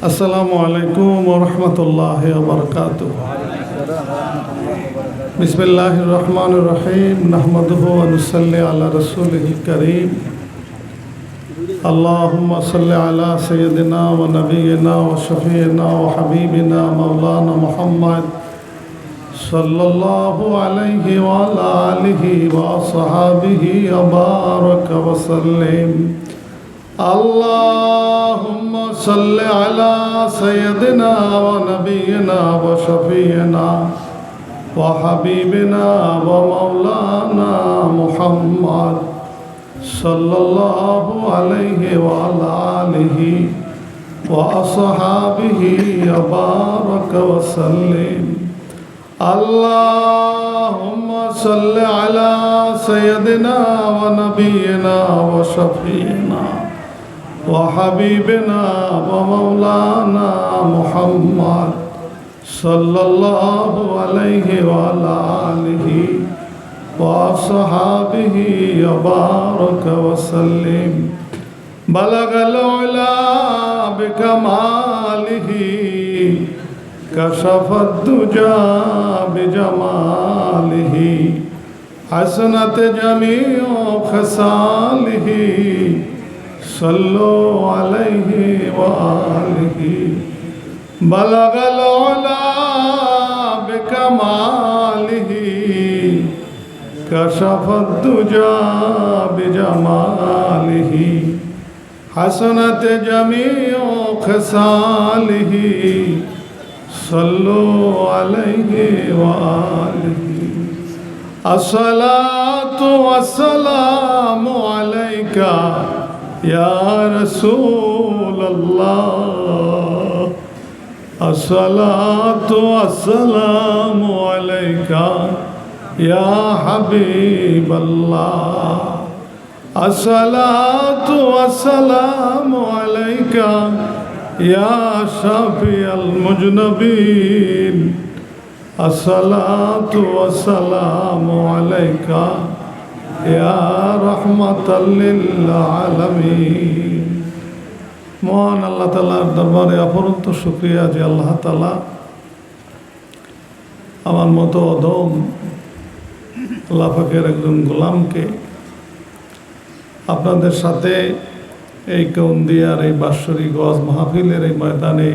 আসসালামু আলাইকুম ওয়া রাহমাতুল্লাহি ওয়া বারাকাতুহু। বিসমিল্লাহির রহমানির রহিম। নাহমাদুহু ওয়া নুসাল্লি আলা রাসূলিল কারীম। আল্লাহুম্মা সাল্লি আলা সাইয়্যিদিনা ওয়া নাবিয়িনা ওয়া শাফিইনা ওয়া হাবিবিনা মাওলানা মুহাম্মদ সাল্লাল্লাহু আলাইহি ওয়া আলা আলিহি ওয়া আসহাবিহি ওয়া বারাকা ওয়া সাল্লিম। আল্লাহুম্মা সাল্লি আলা সাইয়্যিদিনা ওয়া নাবিয়িনা ওয়া শাফিইনা ওয়া হাবিবিনা ওয়া মাওলানা মুহাম্মদ সাল্লাল্লাহু আলাইহি ওয়া আলা আলিহি ওয়া আসহাবিহি ওয়া বারাকা ওয়া সাল্লিম। আল্লাহুম্মা সাল্লি আলা সাইয়্যিদিনা ওয়া নাবিয়িনা ওয়া শাফিইনা ওয়া হাবিবিনা ওয়া মাওলানা মুহাম্মদ সাল্লাল্লাহু আলাইহি ওয়া আলা আলিহি ওয়া আসহাবিহি ওয়া বারাকা ওয়া সাল্লিম। বালাগাল উলা বিকামালিহি কাশাফাদ দুজা বিজামালিহি হাসনাত জামিউ খসালিহি সাল্লু আলাইহি ওয়া আলিহি। বালাগাল উলা বিকামালিহি কাশাফাদ দুজা বিজামালিহি হাসনাত জামিউ খসালিহি সাল্লু আলাইহি ওয়া আলিহি। আসসালাতু ওয়াসসালামু আলাইকা ইয়া রাসূলুল্লাহ। আসসালাতু ওয়াসসালামু আলাইকা ইয়া হাবিবাল্লাহ। আসসালাতু ওয়াসসালামু আলাইকা ইয়া শাফিয়াল মুজনবিন। আসসালাতু ওয়াসসালামু আলাইকা ইয়া রাহমাতাল লিল আলামিন। মহান আল্লাহ তাআলার দরবারে অপরন্ত শুকরিয়া যে আল্লাহ তাআলা আমার মতো অদম আল্লাহ পাকের একজন গোলামকে আপনাদের সাথে এই কৌন্দিয়ার এই বাৎসরিক ওয়াজ মাহফিলের এই ময়দানে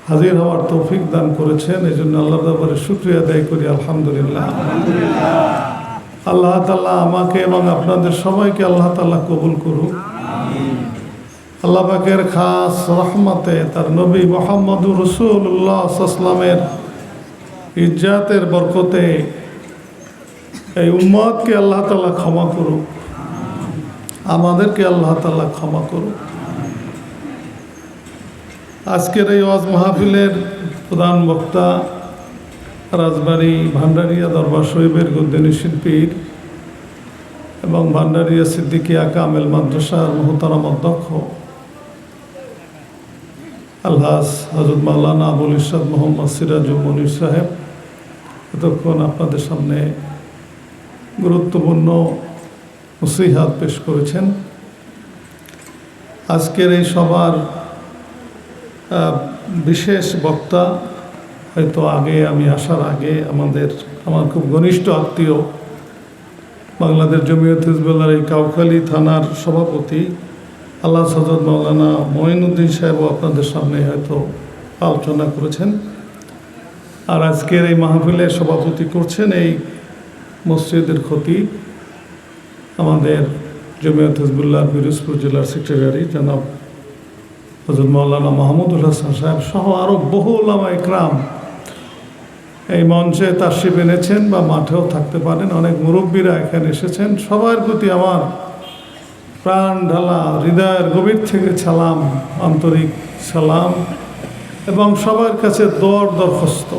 হাজির হওয়ার তৌফিক দান করেছেন। এই জন্য আল্লাহর দরবারে শুকরিয়া আদায় করি, আলহামদুলিল্লাহ। আল্লাহ তাআলা আমাকে এবং আপনাদের সবাইকে আল্লাহ তাআলা কবুল করুক। আল্লাহ পাকের খাস রহমতে তার নবী মুহাম্মদুর রাসূলুল্লাহ সাল্লাল্লাহু আলাইহি ওয়াসাল্লামের ইজ্জতের বরকতে এই উম্মতকে আল্লাহ তাআলা ক্ষমা করুক, আমাদেরকে আল্লাহ তাআলা ক্ষমা করুক। আজকের এই ওয়াজ মাহফিলের প্রধান বক্তা রাজবাড়ী ভান্ডারিয়া দরবার শরীফের গদ্দিনী শিল্পীর এবং ভান্ডারিয়া সিদ্দিকিয়া কামেল মাদ্রাসার মুহতারাম অধ্যক্ষ আলহাজ হযরত মাওলানা আবুল ইরশাদ মোহাম্মদ সিরাজুল মুনির সাহেব এতক্ষণ আপনাদের সামনে গুরুত্বপূর্ণ নসিহত পেশ করেছেন। আজকের এই সবার বিশেষ বক্তা হয়তো আগে আমি আসার আগে আমার খুব ঘনিষ্ঠ আত্মীয় বাংলাদেশ জমিয়ত হিজবুল্লাহর এই কাউখালী থানার সভাপতি আল্লাহ হযরত মাওলানা মঈনুদ্দিন সাহেবও আপনাদের সামনে হয়তো আলোচনা করেছেন। আর আজকের এই মাহফিলের সভাপতি করছেন এই মসজিদের খতিব আমাদের জমিয়ত হিজবুল্লাহর পিরোজপুর জেলার সেক্রেটারি জনাব হযরত মাওলানা মাহমুদুল হাসান সাহেব সহ আরও বহু উলামা ইকরাম এই মঞ্চে তাশরিফ এনেছেন বা মাঠেও থাকতে পারেন। অনেক মুরব্বীরা এখানে এসেছেন। সবার প্রতি আমার প্রাণ ঢালা হৃদয়ের গভীর থেকে সালাম, আন্তরিক সালাম এবং সবার কাছে দোয়ার দরখাস্ত।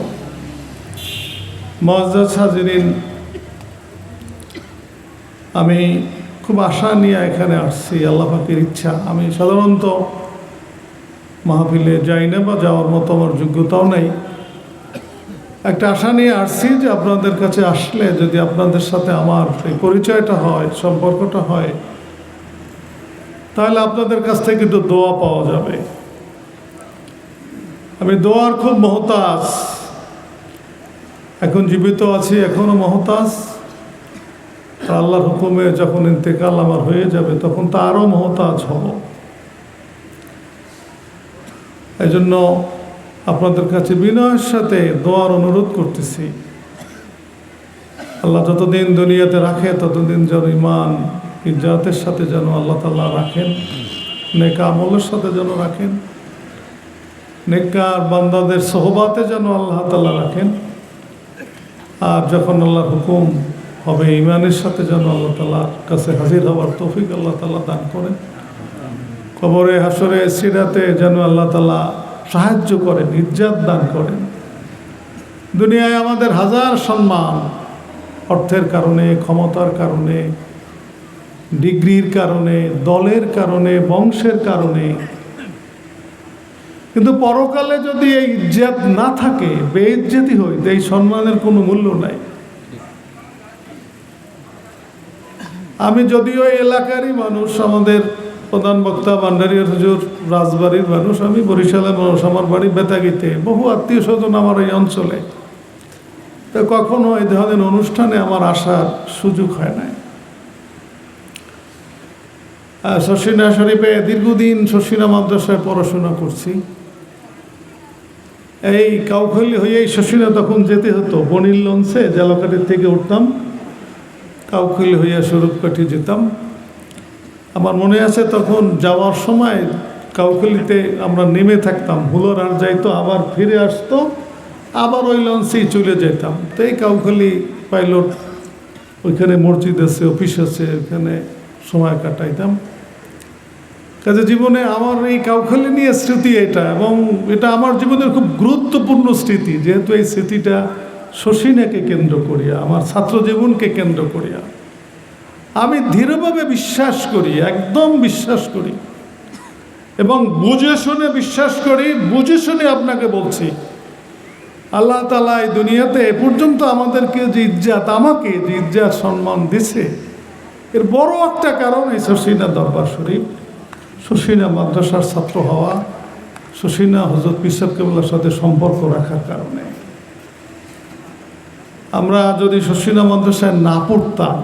মুআজ্জাজ হাজিরিন, আমি খুব আশা নিয়ে এখানে আসছি। আল্লাহ পাকের ইচ্ছা, আমি সাধারণত মাহফিলে যাই না বা যাওয়ার মতো আমার যোগ্যতাও নেই। একটা আশা নিয়ে আসছি যে আপনাদের কাছে আসলে যদি আপনাদের সাথে আমার এই পরিচয়টা হয়, সম্পর্কটা হয়, তাহলে আপনাদের কাছ থেকে একটু দোয়া পাওয়া যাবে। আমি দোয়ার খুব মহতাজ, এখন জীবিত আছি, এখনো মহতাজ। আর আল্লাহর হুকুমে যখন ইন্তেকাল আমার হয়ে যাবে তখন তো আরও মহতাজ হব। এই জন্য আপনাদের কাছে বিনয়ের সাথে দোয়ার অনুরোধ করতেছি, আল্লাহ যতদিন দুনিয়াতে রাখে ততদিন যেন ইমান ইজ্জাতের সাথে যেন আল্লাহ তাআলা রাখেন, নেক আমলের সাথে যেন রাখেন, নেককার বান্দাদের সোহবাতে যেন আল্লাহ তাআলা রাখেন। আর যখন আল্লাহর হুকুম হবে ইমানের সাথে যেন আল্লাহ তাআলার কাছে হাজির হওয়ার তৌফিক আল্লাহ তাআলা দান করেন। কবরে হাসরে সিরাতে যেন আল্লাহ তাআলা সাহায্য করেন, ইজ্জাত দান করেন। দুনিয়ায় আমাদের হাজার সম্মান, অর্থের কারণে, ক্ষমতার কারণে, ডিগ্রির কারণে, দলের কারণে, বংশের কারণে, কিন্তু পরকালে যদি এই ইজ্জত না থাকে, বেইজ্জতি হয়, এই সম্মানের কোনো মূল্য নাই। আমি যদিও এই এলাকারই মানুষ, আমাদের প্রধান বক্তা ভান্ডারিয়ার হুজুর রাজবাড়ির মানুষ, আমি বরিশালের মানুষ, আমার বাড়ি বেতাগিতে, বহু আত্মীয় স্বজন আমার এই অঞ্চলে, তো কখনো এই ধরনের অনুষ্ঠানে আমার আসার সুযোগ হয় নাই। শর্ষিনা শরীফে দীর্ঘদিন শর্ষিনা মাদ্রাসায় পড়াশোনা করছি। এই কাউখালী হয়ে এই শর্ষিনা তখন যেতে হতো, বনির লঞ্চে জালকাঠির থেকে উঠতাম, কাউখালী হইয়া স্বরূপকাঠি যেতাম। আমার মনে আছে তখন যাওয়ার সময় কাউখালীতে আমরা নেমে থাকতাম, হুলোর আর যাইতো, আবার ফিরে আসতো, আবার ওই লঞ্চেই চলে যেতাম। তো এই কাউখালী পাইলট, ওইখানে মসজিদ আছে, অফিস আছে, ওইখানে সময় কাটাইতাম। কাজে জীবনে আমার এই কাউখালী নিয়ে স্মৃতি এটা, এবং এটা আমার জীবনের খুব গুরুত্বপূর্ণ স্মৃতি, যেহেতু এই স্মৃতিটা শর্ষিনাকে কেন্দ্র করিয়া, আমার ছাত্র জীবনকে কেন্দ্র করিয়া। আমি দৃঢ়ভাবে বিশ্বাস করি, একদম বিশ্বাস করি, এবং বুঝে শুনে বিশ্বাস করি, বুঝে শুনে আপনাকে বলছি, আল্লাহ তাআলা এই দুনিয়াতে এ পর্যন্ত আমাদেরকে যে ইজ্জাত, আমাকে যে ইজ্জাত সম্মান দিছে, এর বড় একটা কারণ এই শর্ষিনা দরবার শরীফ, শর্ষিনা মাদ্রাসার ছাত্র হওয়া, শর্ষিনা হযরত পীর সাহেব কেবলার সাথে সম্পর্ক রাখার কারণে। আমরা যদি শর্ষিনা মাদ্রাসায় না পড়তাম,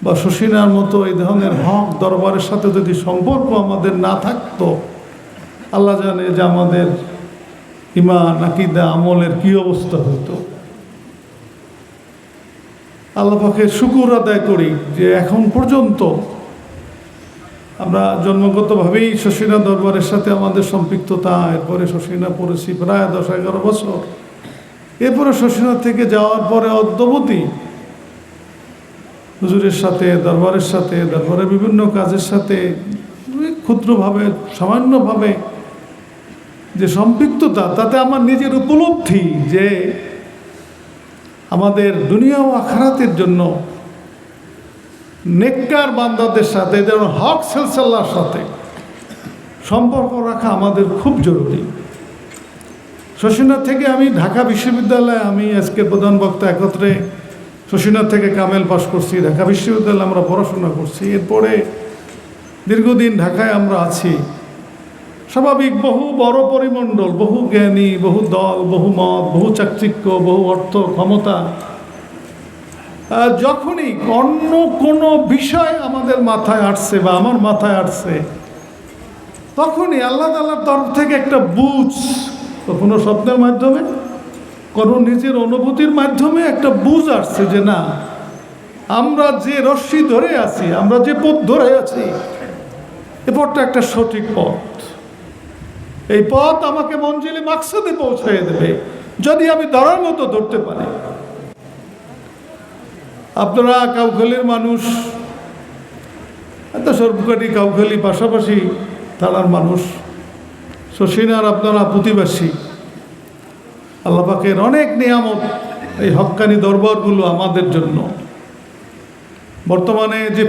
বা শর্ষিনার মতো এই ধরনের হক দরবারের সাথে যদি সম্পর্ক আমাদের না থাকতো, আল্লাহ জানে যে আমাদের ঈমান, আকীদা, আমলের কি অবস্থা হতো। আল্লাহ পাকের শুকর আদায় করি যে এখন পর্যন্ত আমরা জন্মগতভাবেই শর্ষিনা দরবারের সাথে আমাদের সম্পৃক্ততা, এরপরে শর্ষিনা পড়েছি প্রায় 10-11 বছর, এরপরে শর্ষিনা থেকে যাওয়ার পরে অদ্যাবধি হুজুরের সাথে, দরবারের সাথে, দরবারের বিভিন্ন কাজের সাথে ক্ষুদ্রভাবে, সামান্যভাবে যে সম্পৃক্ততা, তাতে আমার নিজের উপলব্ধি যে আমাদের দুনিয়া ও আখিরাতের জন্য নেককার বান্দাদের সাথে, যেমন হক সিলসিলার সাথে সম্পর্ক রাখা আমাদের খুব জরুরি। শর্ষিনা থেকে আমি ঢাকা বিশ্ববিদ্যালয়ে, আমি আজকে প্রধান বক্তা একত্রে শর্ষিনা থেকে কামেল পাশ করছি, ঢাকা বিশ্ববিদ্যালয়ে আমরা পড়াশোনা করছি, এরপরে দীর্ঘদিন ঢাকায় আমরা আছি। স্বাভাবিক বহু বড় পরিমণ্ডল, বহু জ্ঞানী, বহু দল, বহু মত, বহু চাকচিক্য, বহু অর্থ, ক্ষমতা, যখনই অন্য কোনো বিষয় আমাদের মাথায় আসছে বা আমার মাথায় আসছে, তখনই আল্লাহ তাআলার তরফ থেকে একটা বুঝ, কখনো স্বপ্নের মাধ্যমে, কোনো নিজের অনুভূতির মাধ্যমে একটা বুঝ আসছে যে না, আমরা যে রশ্মি ধরে আছি, আমরা যে পথ ধরে আছি, এ পথটা একটা সঠিক পথ। এই পথ আমাকে মঞ্জিলে মাকসাদে পৌঁছায় দেবে যদি আমি ধরার মতো ধরতে পারি। আপনারা কাউখালীর মানুষ, এত সর্বকাটি কাউখালী পাশাপাশি থানার মানুষ, শর্ষিনার আপনারা প্রতিবাসী। আল্লাহ পাকের অনেক নিয়ামত এই হক্কানি দরবারগুলো আমাদের জন্য। বর্তমানে যে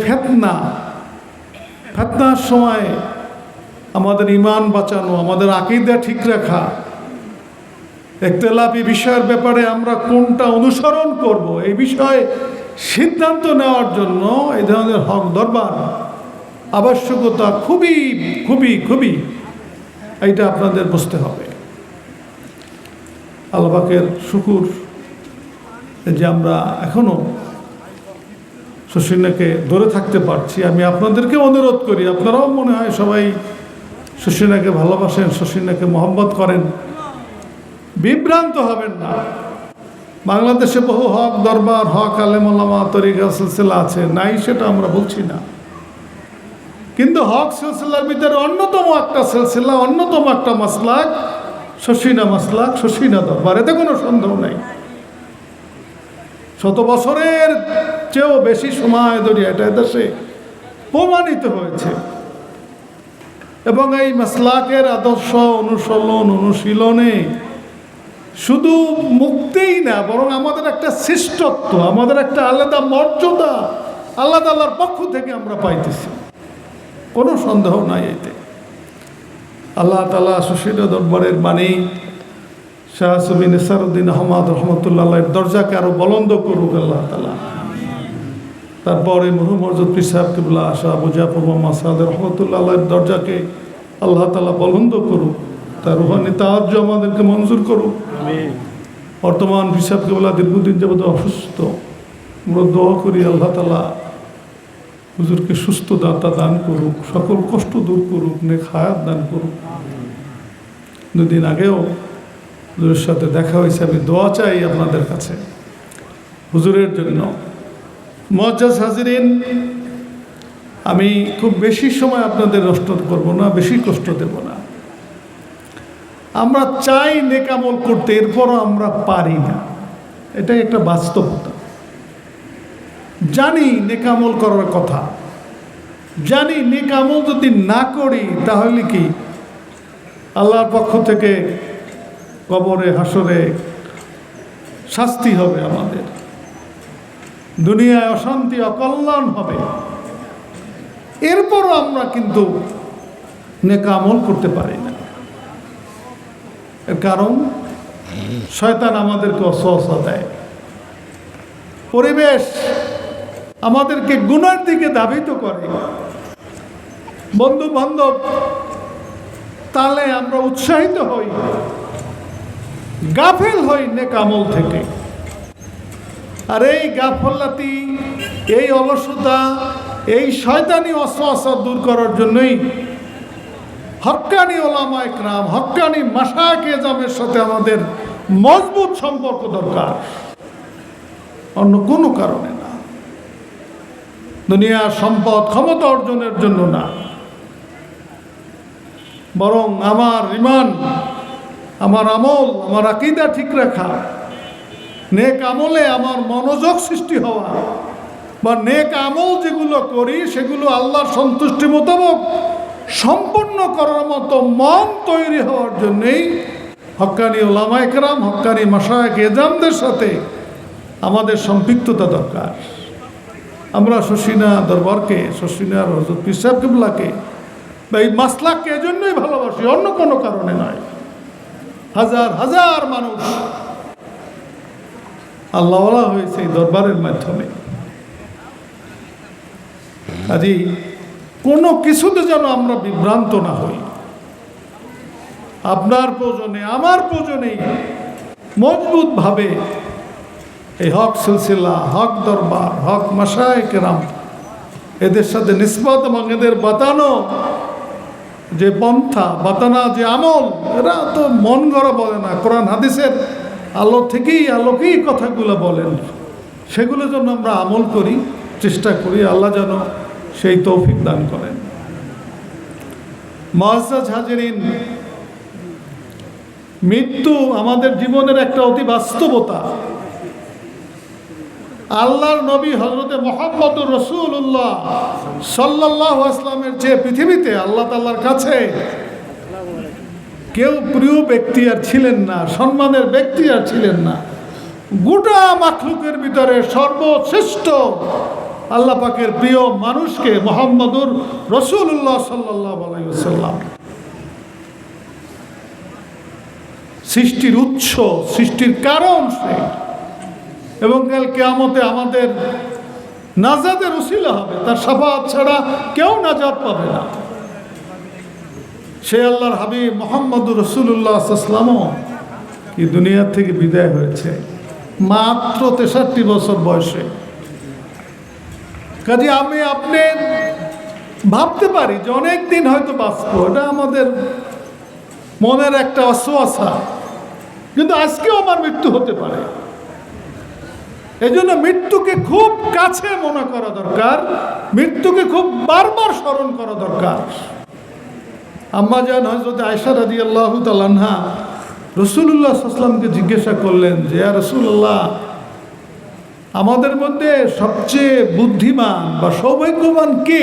ফেতনার সময় আমাদের ঈমান বাঁচানো, আমাদের আকীদা ঠিক রাখা, ইখতিলাফি বিষয়ের ব্যাপারে আমরা কোনটা অনুসরণ করব, এই বিষয়ে সিদ্ধান্ত নেওয়ার জন্য এই ধরনের হক দরবার আবশ্যকতা খুবই খুবই খুবই, এইটা আপনাদের বুঝতে হবে। আল্লাহ পাকের শুকুর যে আমরা এখনো শশীনাকে ধরে থাকতে পারছি। আমি আপনাদেরকে অনুরোধ করি, আপনারাও মনে হয় সবাই শশীনাকে ভালোবাসেন, শশীনাকে মহব্বত করেন, বিভ্রান্ত হবেন না। বাংলাদেশে বহু হক দরবার, হক আলেম ওলামা, তরিকা সিলসিলা আছে, নাই সেটা আমরা বলছি না, কিন্তু হক সিলসিলার ভিতরে অন্যতম একটা সিলসিলা, অন্যতম একটা মাসলাক শশীনা মাসলাক, শশীনা দরবার, এতে কোনো সন্দেহ নাই। শত বছরের চেয়েও বেশি সময় ধরে এটা দেশে প্রমাণিত হয়েছে, এবং এই মাসলাকের আদর্শ অনুসরণ অনুশীলনে শুধু মুক্তিই না, বরং আমাদের একটা শ্রেষ্ঠত্ব, আমাদের একটা আলাদা মর্যাদা আল্লাহ তাআলার পক্ষ থেকে আমরা পাইতেছি, কোনো সন্দেহ নাই এতে। আল্লাহ তাআলা শশীনা দরবারের বাণী শাহ সুবি নেসারউদ্দিন আহমদ রহমতুল্লাহ দরজাকে আরো বলন্দ করুক আল্লাহ তাআলা। তারপরে মরহুমর্জুদ পীর সাহেব কিবলা শাহ আবু জাফর মোহাম্মদ সাদ রহমতুল্লাহ দরজাকে আল্লাহ তাআলা বলন্দ করুক, তার রুহানি তাওয়াজ্জ আমাদেরকে মঞ্জুর করুক। বর্তমান পীর সাহেব কিবলা দীর্ঘদিন যাবত অসুস্থ, আমরা দোয়া করি আল্লাহ তাআলা হুজুরকে সুস্থতা দান করুক, সকল কষ্ট দূর করুক, নেক হায়াত দান করুক। দুদিন আগেও হুজুরের সাথে দেখা হয়েছে, আমি দোয়া চাই আপনাদের কাছে হুজুরের জন্য। মুআজ্জাজ হাজিরিন, আমি খুব বেশি সময় আপনাদের নষ্ট করব না, বেশি কষ্ট দেব না। আমরা চাই নেক আমল করতে, এরপরও আমরা পারি না, এটাই একটা বাস্তবতা। জানি নেক আমল করার কথা, জানি নেক আমল যদি না করি তাহলে কি আল্লাহর পক্ষ থেকে কবরে হাসরে শাস্তি হবে, আমাদের দুনিয়ায় অশান্তি অকল্যাণ হবে। এরপরও আমরা কিন্তু নেক আমল করতে পারি না। এর কারণ শয়তান আমাদেরকে ওয়াসওয়াসা দেয়, পরিবেশ আমাদেরকে গুনার দিকে ধাবিত করে, বন্ধু বান্ধব তাহলে আমরা উৎসাহিত হই, গাফেল হই নেক আমল থেকে। আর এই গাফলাতি, এই অলসতা, এই শয়তানি ওয়াসওয়াসা দূর করার জন্যই হক্কানি ওলামা ইকরাম, হক্কানি মাশায়েখ এজামের সাথে আমাদের মজবুত সম্পর্ক দরকার, অন্য কোনো কারণে না। দুনিয়ার সম্পদ ক্ষমতা অর্জনের জন্য না, বরং আমার ঈমান, আমার আমল, আমার আকীদা ঠিক রাখা, নেক আমলে আমার মনোযোগ সৃষ্টি হওয়া, বা নেক আমল যেগুলো করি সেগুলো আল্লাহর সন্তুষ্টি মোতাবেক সম্পন্ন করার মতো মন তৈরি হওয়ার জন্যেই হক্কানি ওলামা ইকরাম, হক্কানি মাশায়েখ এজামদের সাথে আমাদের সম্পৃক্ততা দরকার। আমরা শশীনা দরবারকে, শশীনার হযরত পীর সাহেব কিবলাকে বা এই মাসলাককে এজন্যই ভালোবাসি, অন্য কোনো কারণে নয়। হাজার হাজার মানুষ আল্লাহওয়ালা হয়েছে এই দরবারের মাধ্যমে। কাজেই কোনো কিছুতে যেন আমরা বিভ্রান্ত না হই। আপনার প্রয়োজনে, আমার প্রয়োজনেই মজবুতভাবে এই হক সিলসিলা, হক দরবার, হক মাশায়েখ কেরাম, এদের সাথে নিসবত এবং এদের বাতানো যে পন্থা, বাতানা যে আমল, এরা তো মন গড়া বলে না, কোরআন হাদিসের আলো থেকেই আলোকেই কথাগুলো বলেন, সেগুলো যেন আমরা আমল করি, চেষ্টা করি। আল্লাহ যেন সেই তৌফিক দান করেন। মুআজ্জাজ হাজিরিন, মৃত্যু আমাদের জীবনের একটা অতি বাস্তবতা। আল্লাহর নবী হযরতে মুহাম্মদুর রাসূলুল্লাহ সাল্লাল্লাহু আলাইহি ওয়াসাল্লামের যে পৃথিবীতে আল্লাহ তাআলার কাছে কেউ প্রিয় ব্যক্তি আর ছিলেন না, সম্মানের ব্যক্তি আর ছিলেন না। গোটা মাখলুকের ভিতরে সর্বশ্রেষ্ঠ আল্লাহ পাকের প্রিয় মানুষকে মুহাম্মদুর রাসূলুল্লাহ সাল্লাল্লাহু আলাইহি ওয়াসাল্লাম, সৃষ্টির উৎস, সৃষ্টির কারণ সে, এবং কাল কিয়ামতে আমাদের নাজাতের উসিলা হবে, তার শাফাআত ছাড়া কেউ নাজাত পাবে না। সে আল্লাহর হাবিব মুহাম্মদুর রাসূলুল্লাহ সাল্লাল্লাহু আলাইহি ওয়াসাল্লাম কি দুনিয়ার থেকে বিদায় হয়েছে মাত্র 63 বছর বয়সে। কাজে আমি আপনি ভাবতে পারি যে অনেক দিন হয়তো বাঁচবো, এটা আমাদের মনের একটা অশ্বাসা, কিন্তু আজকেও আমার মৃত্যু হতে পারে। এই জন্য মৃত্যুকে খুব কাছে মনে করা দরকার, মৃত্যুকে খুব বারবার স্মরণ করা দরকার। আম্মা জান হযরত আয়েশা রাদিয়াল্লাহু তাআলা আনহা রাসূলুল্লাহ সাল্লাল্লাহু আলাইহি ওয়াসাল্লামকে জিজ্ঞাসা করলেন যে ইয়া রাসূলুল্লাহ, আমাদের মধ্যে সবচেয়ে বুদ্ধিমান বা সৌভাগ্যবান কে?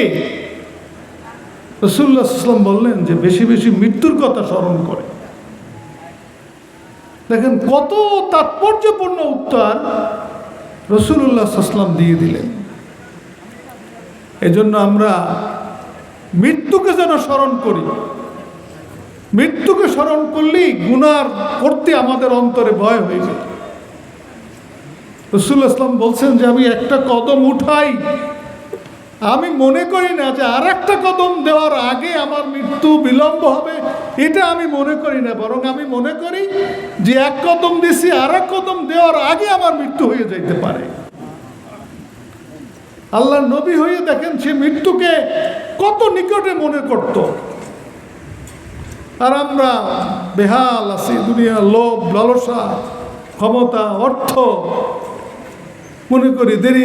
রাসূলুল্লাহ সাল্লাল্লাহু আলাইহি ওয়াসাল্লাম বললেন যে বেশি বেশি মৃত্যুর কথা স্মরণ করে। দেখেন কত তাৎপর্যপূর্ণ উত্তর রাসূলুল্লাহ সাল্লাল্লাহু আলাইহি ওয়াসাল্লাম দিয়ে দিলেন। এজন্য আমরা মৃত্যুকে যেন স্মরণ করি। মৃত্যুকে স্মরণ করলেই গুনাহ করতে আমাদের অন্তরে ভয় হয়ে যায়। রাসূলুল্লাহ সাল্লাল্লাহু আলাইহি ওয়াসাল্লাম বলছেন যে আমি একটা কদম উঠাই, আমি মনে করি না যে আর একটা কদম দেওয়ার আগে আমার মৃত্যু বিলম্ব হবে, এটা আমি মনে করি না, বরং আমি মনে করি যে এক কদম দিছি আর এক কদম দেওয়ার আগে আমার মৃত্যু হয়ে যাইতে পারে। আল্লাহর নবী হয়ে দেখেন সে মৃত্যুকে কত নিকটে মনে করত। আর আমরা বেহাল আছি, দুনিয়ার লোভ লালসা ক্ষমতা অর্থ মনে করি দেরি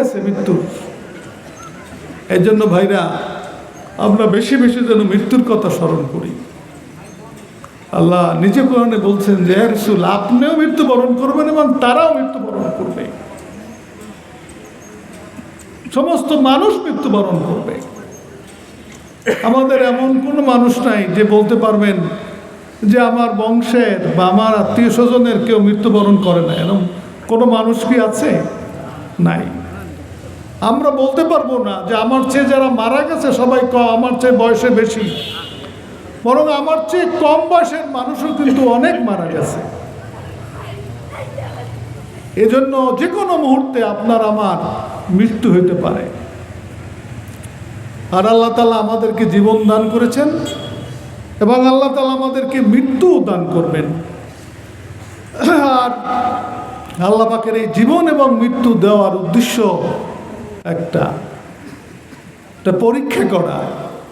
আছে মৃত্যু। এই জন্য ভাইরা আমরা বেশি বেশি যেন মৃত্যুর কথা স্মরণ করি। আল্লাহ নিজে কোরআনে বলছেন যে হে রাসূল, আপনিও মৃত্যুবরণ করবেন এবং তারাও মৃত্যুবরণ করবে, সমস্ত মানুষ মৃত্যুবরণ করবে। আমাদের এমন কোনো মানুষ নাই যে বলতে পারবেন যে আমার বংশের বা আমার আত্মীয় স্বজনের কেউ মৃত্যুবরণ করে না, এরকম কোনো মানুষ কি আছে? নাই। আমরা বলতে পারবো না যে আমার চেয়ে যারা মারা গেছে সবাই আমার চেয়ে বয়সে বেশি, বরং আমার চেয়ে কম বয়সের মানুষও কিন্তু অনেক মারা গেছে। এজন্য যে কোনো মুহূর্তে আপনার আমার মৃত্যু হতে পারে। আর আল্লাহ তাআলা আমাদেরকে জীবন দান করেছেন এবং আল্লাহ তাআলা আমাদেরকে মৃত্যু দান করবেন। আর আল্লাহ পাকের এই জীবন এবং মৃত্যু দেওয়ার উদ্দেশ্য একটা পরীক্ষা করা।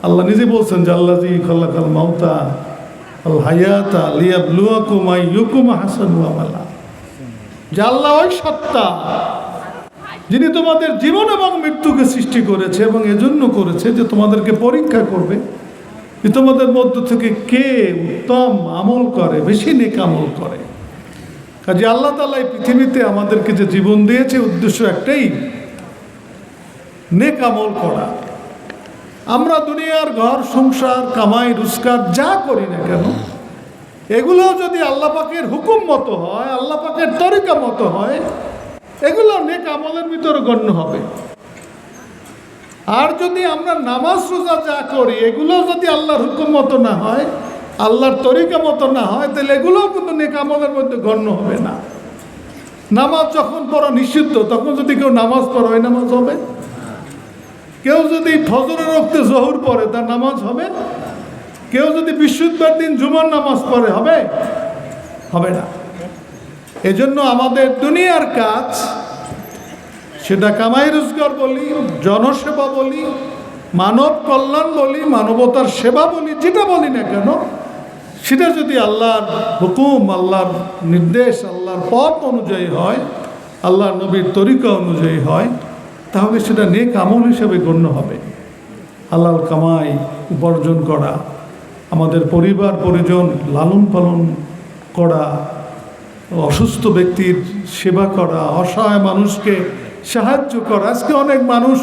আল্লাহ নিজে বলছেন যে আল্লাযী খালাকাল মাউতা ওয়াল হায়াতা লিয়াবলুয়াকুম আইয়ুকুম আহসানু আমালা। যে আল্লাহ ওই সত্তা যিনি তোমাদের জীবন এবং মৃত্যুকে সৃষ্টি করেছে এবং এজন্য করেছে যে তোমাদেরকে পরীক্ষা করবে যে তোমাদের মধ্য থেকে কে উত্তম আমল করে, বেশি নেক আমল করে। কাজে আল্লাহ তাআলা এই পৃথিবীতে আমাদেরকে যে জীবন দিয়েছে উদ্দেশ্য একটাই, নেক আমল করা। আমরা দুনিয়ার ঘর সংসার কামাই রোজগার যা করি না কেন, এগুলো যদি আল্লাহ পাকের হুকুম মতো হয়, আল্লাহ পাকের তরিকা মতো হয়, এগুলো নেক আমলের ভিতরে গণ্য হবে। আর যদি আমরা নামাজ রোজা যা করি এগুলো যদি আল্লাহর হুকুম মতো না হয়, আল্লাহর তরিকা মতো না হয়, তাহলে এগুলোও কিন্তু নেক আমলের মধ্যে গণ্য হবে না। নামাজ যখন পড়া নিষিদ্ধ তখন যদি কেউ নামাজ পড়ে ওই নামাজ হবে? কেউ যদি ফজরের ওক্তে জোহর পড়ে তার নামাজ হবে? কেউ যদি বৃহস্পতিবার দিন জুমার নামাজ পড়ে হবে? হবে না। এজন্য আমাদের দুনিয়ার কাজ, সেটা কামাই রোজগার বলি, জনসেবা বলি, মানব কল্যাণ বলি, মানবতার সেবা বলি, যেটা বলি না কেন, সেটা যদি আল্লাহর হুকুম, আল্লাহর নির্দেশ, আল্লাহর পথ অনুযায়ী হয়, আল্লাহর নবীর তরিকা অনুযায়ী হয়, তাহলে সেটা নেক আমল হিসেবে গণ্য হবে। হালাল কামাই উপার্জন করা, আমাদের পরিবার পরিজন লালন পালন করা, অসুস্থ ব্যক্তির সেবা করা, অসহায় মানুষকে সাহায্য করা। আজকে অনেক মানুষ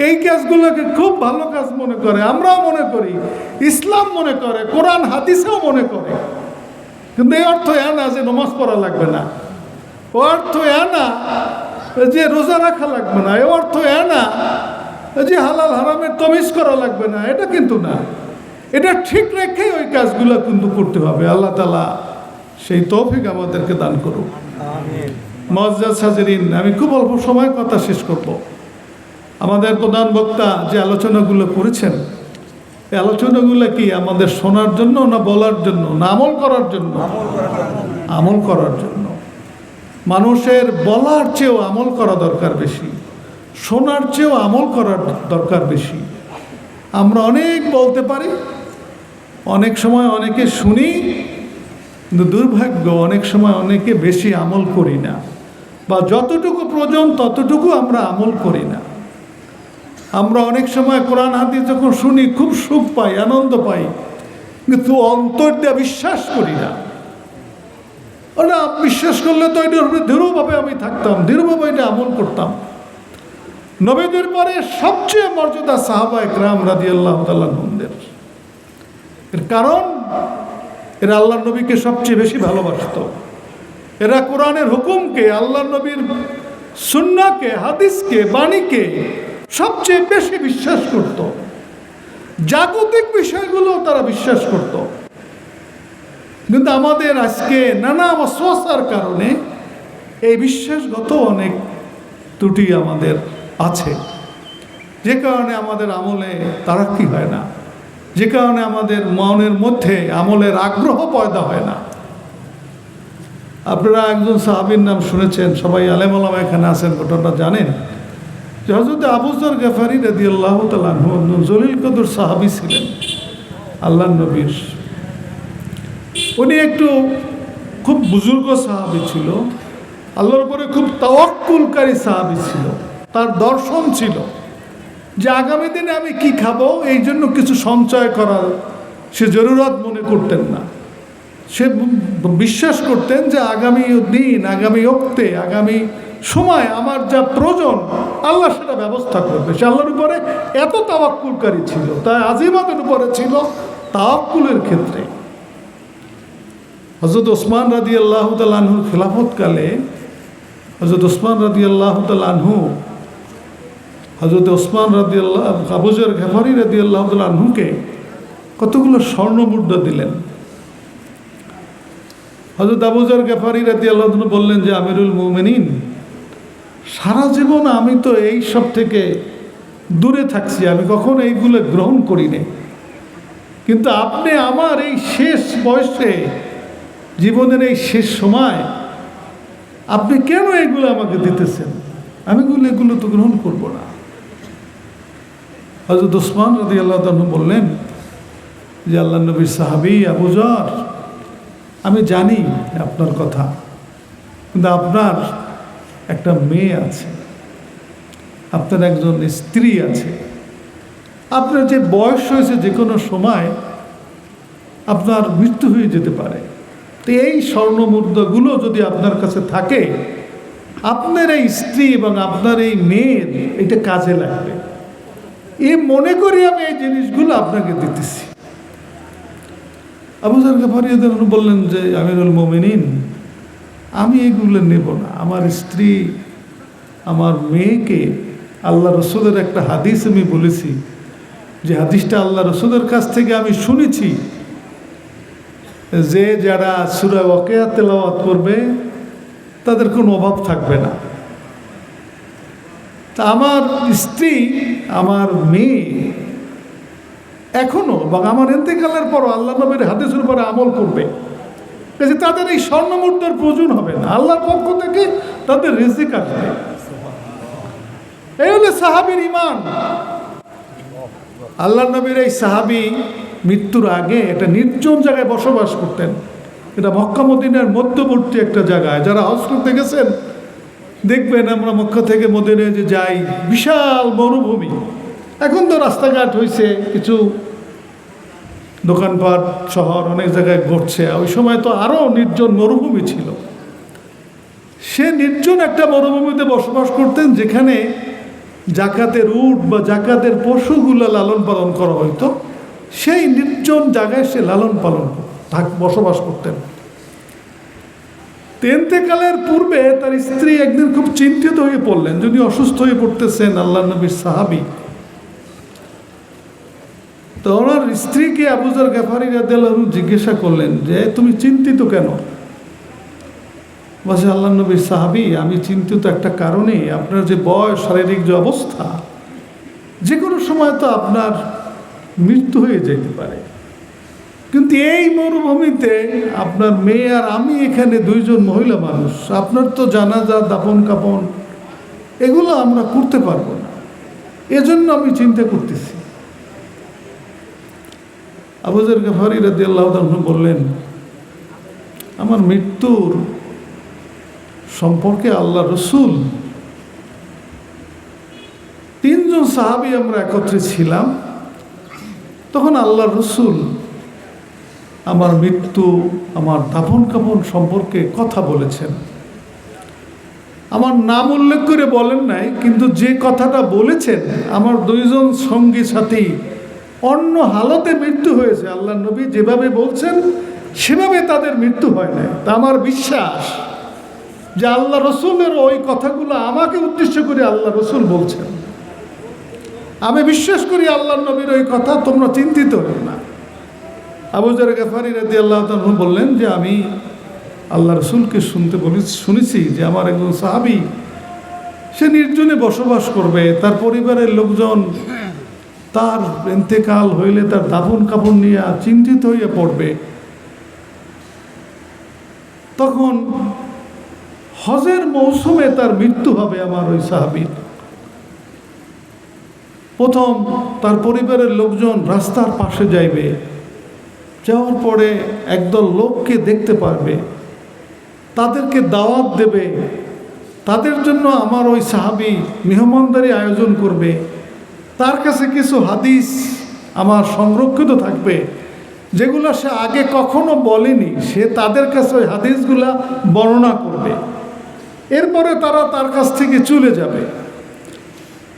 এই কাজগুলোকে খুব ভালো কাজ মনে করে, আমরাও মনে করি, ইসলাম মনে করে, কোরআন হাদিসেও মনে করে, কিন্তু এই অর্থ এ না যে নামাজ পড়া লাগবে না, ও অর্থ এ না যে রোজা রাখা লাগবে না, এ অর্থ এ না যে হালাল হারামের তমিজ করা লাগবে না, এটা কিন্তু না। এটা ঠিক রেখেই ওই কাজগুলো কিন্তু করতে হবে। আল্লাহ তাআলা সেই তৌফিক আমাদেরকে দান করুন। মুআজ্জাজ হাজিরিন, আমি খুব অল্প সময় কথা শেষ করব। আমাদের প্রধান বক্তা যে আলোচনাগুলো করেছেন এই আলোচনাগুলো কি আমাদের শোনার জন্য না বলার জন্য না আমল করার জন্য? আমল করার জন্য। মানুষের বলার চেয়েও আমল করা দরকার বেশি, শোনার চেয়েও আমল করার দরকার বেশি। আমরা অনেক বলতে পারি, অনেক সময় অনেকে শুনি, কিন্তু দুর্ভাগ্য অনেক সময় অনেকে বেশি আমল করি না, বা যতটুকু প্রয়োজন ততটুকু আমরা আমল করি না। আমরা অনেক সময় কোরআন হাদিস যখন শুনি খুব সুখ পাই, আনন্দ পাই, কিন্তু অন্তর দিয়ে বিশ্বাস করি না। ওটা বিশ্বাস করলে তো এটা দৃঢ়ভাবে আমি থাকতাম, দৃঢ়ভাবে এটা আমল করতাম। নবীদের পরে সবচেয়ে মর্যাদা সাহাবা একরাম রাদিয়াল্লাহু তাআলা আনহুদের। এর কারণ এরা আল্লাহর নবীকে সবচেয়ে বেশি ভালোবাসত। এরা কোরআনের হুকুমকে, আল্লাহর নবীর সুন্নাহকে, হাদিসকে, বাণীকে সবচেয়ে বেশি বিশ্বাস করত। জাগতিক বিষয়গুলো তারা বিশ্বাস করত। কিন্তু আমাদের আজকে নানা ওয়াসওয়াসার কারণে এই বিশ্বাসগত অনেক ত্রুটি আমাদের আছে, যে কারণে আমাদের আমলে তারাক্কি হয় না, যে কারণে আমাদের মনের মধ্যে আমলের আগ্রহ পয়দা হয় না। আপনারা একজন সাহাবীর নাম শুনেছেন, সবাই আলেম ওলামা এখানে আছেন, ঘটনাটা জানেন যে হযরত আবু যর গফারি রাদিয়াল্লাহু তাআলা আনহু জলিল কদর সাহাবী ছিলেন আল্লাহর নবীর। উনি একটু খুব বুজুর্গ সাহাবী ছিল, আল্লাহর উপরে খুব তাওয়াক্কুলকারী সাহাবী ছিল। তার দর্শন ছিল যে আগামী দিনে আমি কি খাবো এই জন্য কিছু সঞ্চয় করার সে জরুরত মনে করতেন না। সে বিশ্বাস করতেন যে আগামী দিন, আগামী ওক্তে, আগামী সময় আমার যা প্রয়োজন আল্লাহ সেটা ব্যবস্থা করবে। সে আল্লাহর উপরে এত তাওয়াক্কুলকারী ছিল, তাই আজিমাতের উপরে ছিল তাওয়াক্কুলের ক্ষেত্রে। হযরত ওসমান রাদিয়াল্লাহু তাআলা আনহুর খেলাফতকালে হযরত ওসমান রাদিয়াল্লাহু তাআলা আনহু হযরত ওসমান রাদিয়াল্লাহু আবু যর গফারি রাদিয়াল্লাহু তাআলা আনহুকে কতগুলো স্বর্ণ মুদ্রা দিলেন। হযরত আবু যর গফারি রাদিয়াল্লাহু তাআলা বললেন যে আমিরুল মুমিনিন, সারা জীবন আমি তো এই সব থেকে দূরে থাকছি, আমি কখনো এইগুলো গ্রহণ করিনি, কিন্তু আপনি আমার এই শেষ বয়সে, জীবনের এই শেষ সময় আপনি কেন এগুলো আমাকে দিতেছেন? আমি এগুলো তো গ্রহণ করব না। হযরত ওসমান রাদিয়াল্লাহু তাআলা বললেন যে আল্লাহর নবীর সাহাবী আবু যর, আমি জানি আপনার কথা, কিন্তু আপনার একটা মেয়ে আছে, আপনার একজন স্ত্রী আছে, আপনার যে বয়স হয়েছে যে কোনো সময় আপনার মৃত্যু হয়ে যেতে পারে। তো এই স্বর্ণ মুদ্রাগুলো যদি আপনার কাছে থাকে, আপনার এই স্ত্রী এবং আপনার এই মেয়ের এটা কাজে লাগবে, এই মনে করি আমি এই জিনিসগুলো আপনাকে দিতেছি। আবু যর গফারি রাদিয়াল্লাহু আনহু বললেন যে আমিরুল মুমিনিন, আমি এগুলো নেব না। আমার স্ত্রী, আমার মেয়েকে আল্লাহ রসুলের একটা হাদিস আমি বলেছি, যে হাদিসটা আল্লাহ রসুলের কাছ থেকে আমি শুনেছি যে যারা সূরা ওয়াকিয়া তেলাওয়াত করবে তাদের কোনো অভাব থাকবে না। তা আমার স্ত্রী, আমার মেয়ে এখনো এবং আমার ইন্তেকালের পরও আল্লাহ নবীর হাদিসের উপরে আমল করবে, যে তাদের এই স্বর্ণ মুদ্রার প্রয়োজন হবে না, আল্লাহর পক্ষ থেকে তাদের রিজিক আসবে। এই হলো সাহাবীর ঈমান। আল্লাহ নবীর এই সাহাবী মৃত্যুর আগে একটা নির্জন জায়গায় বসবাস করতেন। এটা মক্কা মদিনার মধ্যবর্তী একটা জায়গায়। যারা হজ করতে গেছেন দেখবেন, আমরা মক্কা থেকে মদিনায় যে যাই, বিশাল মরুভূমি। এখন তো রাস্তাঘাট হয়েছে, কিছু দোকানপাট, শহর অনেক জায়গায় ঘটছে। ওই সময় তো আরও নির্জন মরুভূমি ছিল। সে নির্জন একটা মরুভূমিতে বসবাস করতেন, যেখানে জাকাতের উট বা জাকাতের পশুগুলো লালন পালন করা হইতো। সেই নির্জন জায়গায় সে লালন পালন বসবাস করতেন। ইন্তেকালের পূর্বে তার স্ত্রী একদিন খুব চিন্তিত হয়ে পড়লেন, যদি অসুস্থ হয়ে পড়তেছেন আল্লাহ নবীর সাহাবী। তো ওনার স্ত্রীকে আবু যর গফারি রাদিয়াল্লাহু আনহু জিজ্ঞাসা করলেন যে তুমি চিন্তিত কেন? বলছে আল্লাহ নবীর সাহাবী, আমি চিন্তিত একটা কারণে, আপনার যে বয়স, শারীরিক যে অবস্থা, যে কোনো সময় তো আপনার মৃত্যু হয়ে যেতে পারে। কিন্তু এই মরুভূমিতে আপনার মেয়ে আর আমি এখানে দুইজন মহিলা মানুষ, আপনার তো জানাজা দাফন কাফন এগুলো আমরা করতে পারবো না, এজন্য আমি চিন্তা করতেছি। আবু যর গফারি রাদিয়াল্লাহু তাআলা বললেন, আমার মৃত্যুর সম্পর্কে আল্লাহ রসুল, তিনজন সাহাবী আমরা একত্রে ছিলাম, তখন আল্লাহ রসুল আমার মৃত্যু, আমার দাফন কাফন সম্পর্কে কথা বলেছেন। আমার নাম উল্লেখ করে বলেন নাই, কিন্তু যে কথাটা বলেছেন, আমার দুইজন সঙ্গী সাথী অন্য হালতে মৃত্যু হয়েছে, আল্লাহ নবী যেভাবে বলছেন সেভাবে তাদের মৃত্যু হয় নাই। তা আমার বিশ্বাস যে আল্লাহ রসুলের ওই কথাগুলো আমাকে উদ্দেশ্য করে আল্লাহ রসুল বলছেন। আমি বিশ্বাস করি আল্লাহ নবীর ওই কথা, তোমরা চিন্তিত হও না। আবু যর গফারি রাদিয়াল্লাহু তাআলা বললেন যে আমি আল্লাহ রসুলকে শুনেছি যে আমার একজন সাহাবী, সে নির্জনে বসবাস করবে, তার পরিবারের লোকজন তার ইন্তেকাল হইলে তার দাফন কাফন নিয়ে চিন্তিত হয়ে পড়বে। তখন হজের মৌসুমে তার মৃত্যু হবে আমার ওই সাহাবীর। প্রথম তার পরিবারের লোকজন রাস্তার পাশে যাইবে, যাওয়ার পরে একদল লোককে দেখতে পারবে, তাদেরকে দাওয়াত দেবে, তাদের জন্য আমার ওই সাহাবী মেহমানদারি আয়োজন করবে, তার কাছে কিছু হাদিস আমার সংরক্ষিত থাকবে যেগুলো সে আগে কখনো বলেনি, সে তাদের কাছে ওই হাদিসগুলা বর্ণনা করবে। এরপরে তারা তার কাছ থেকে চলে যাবে।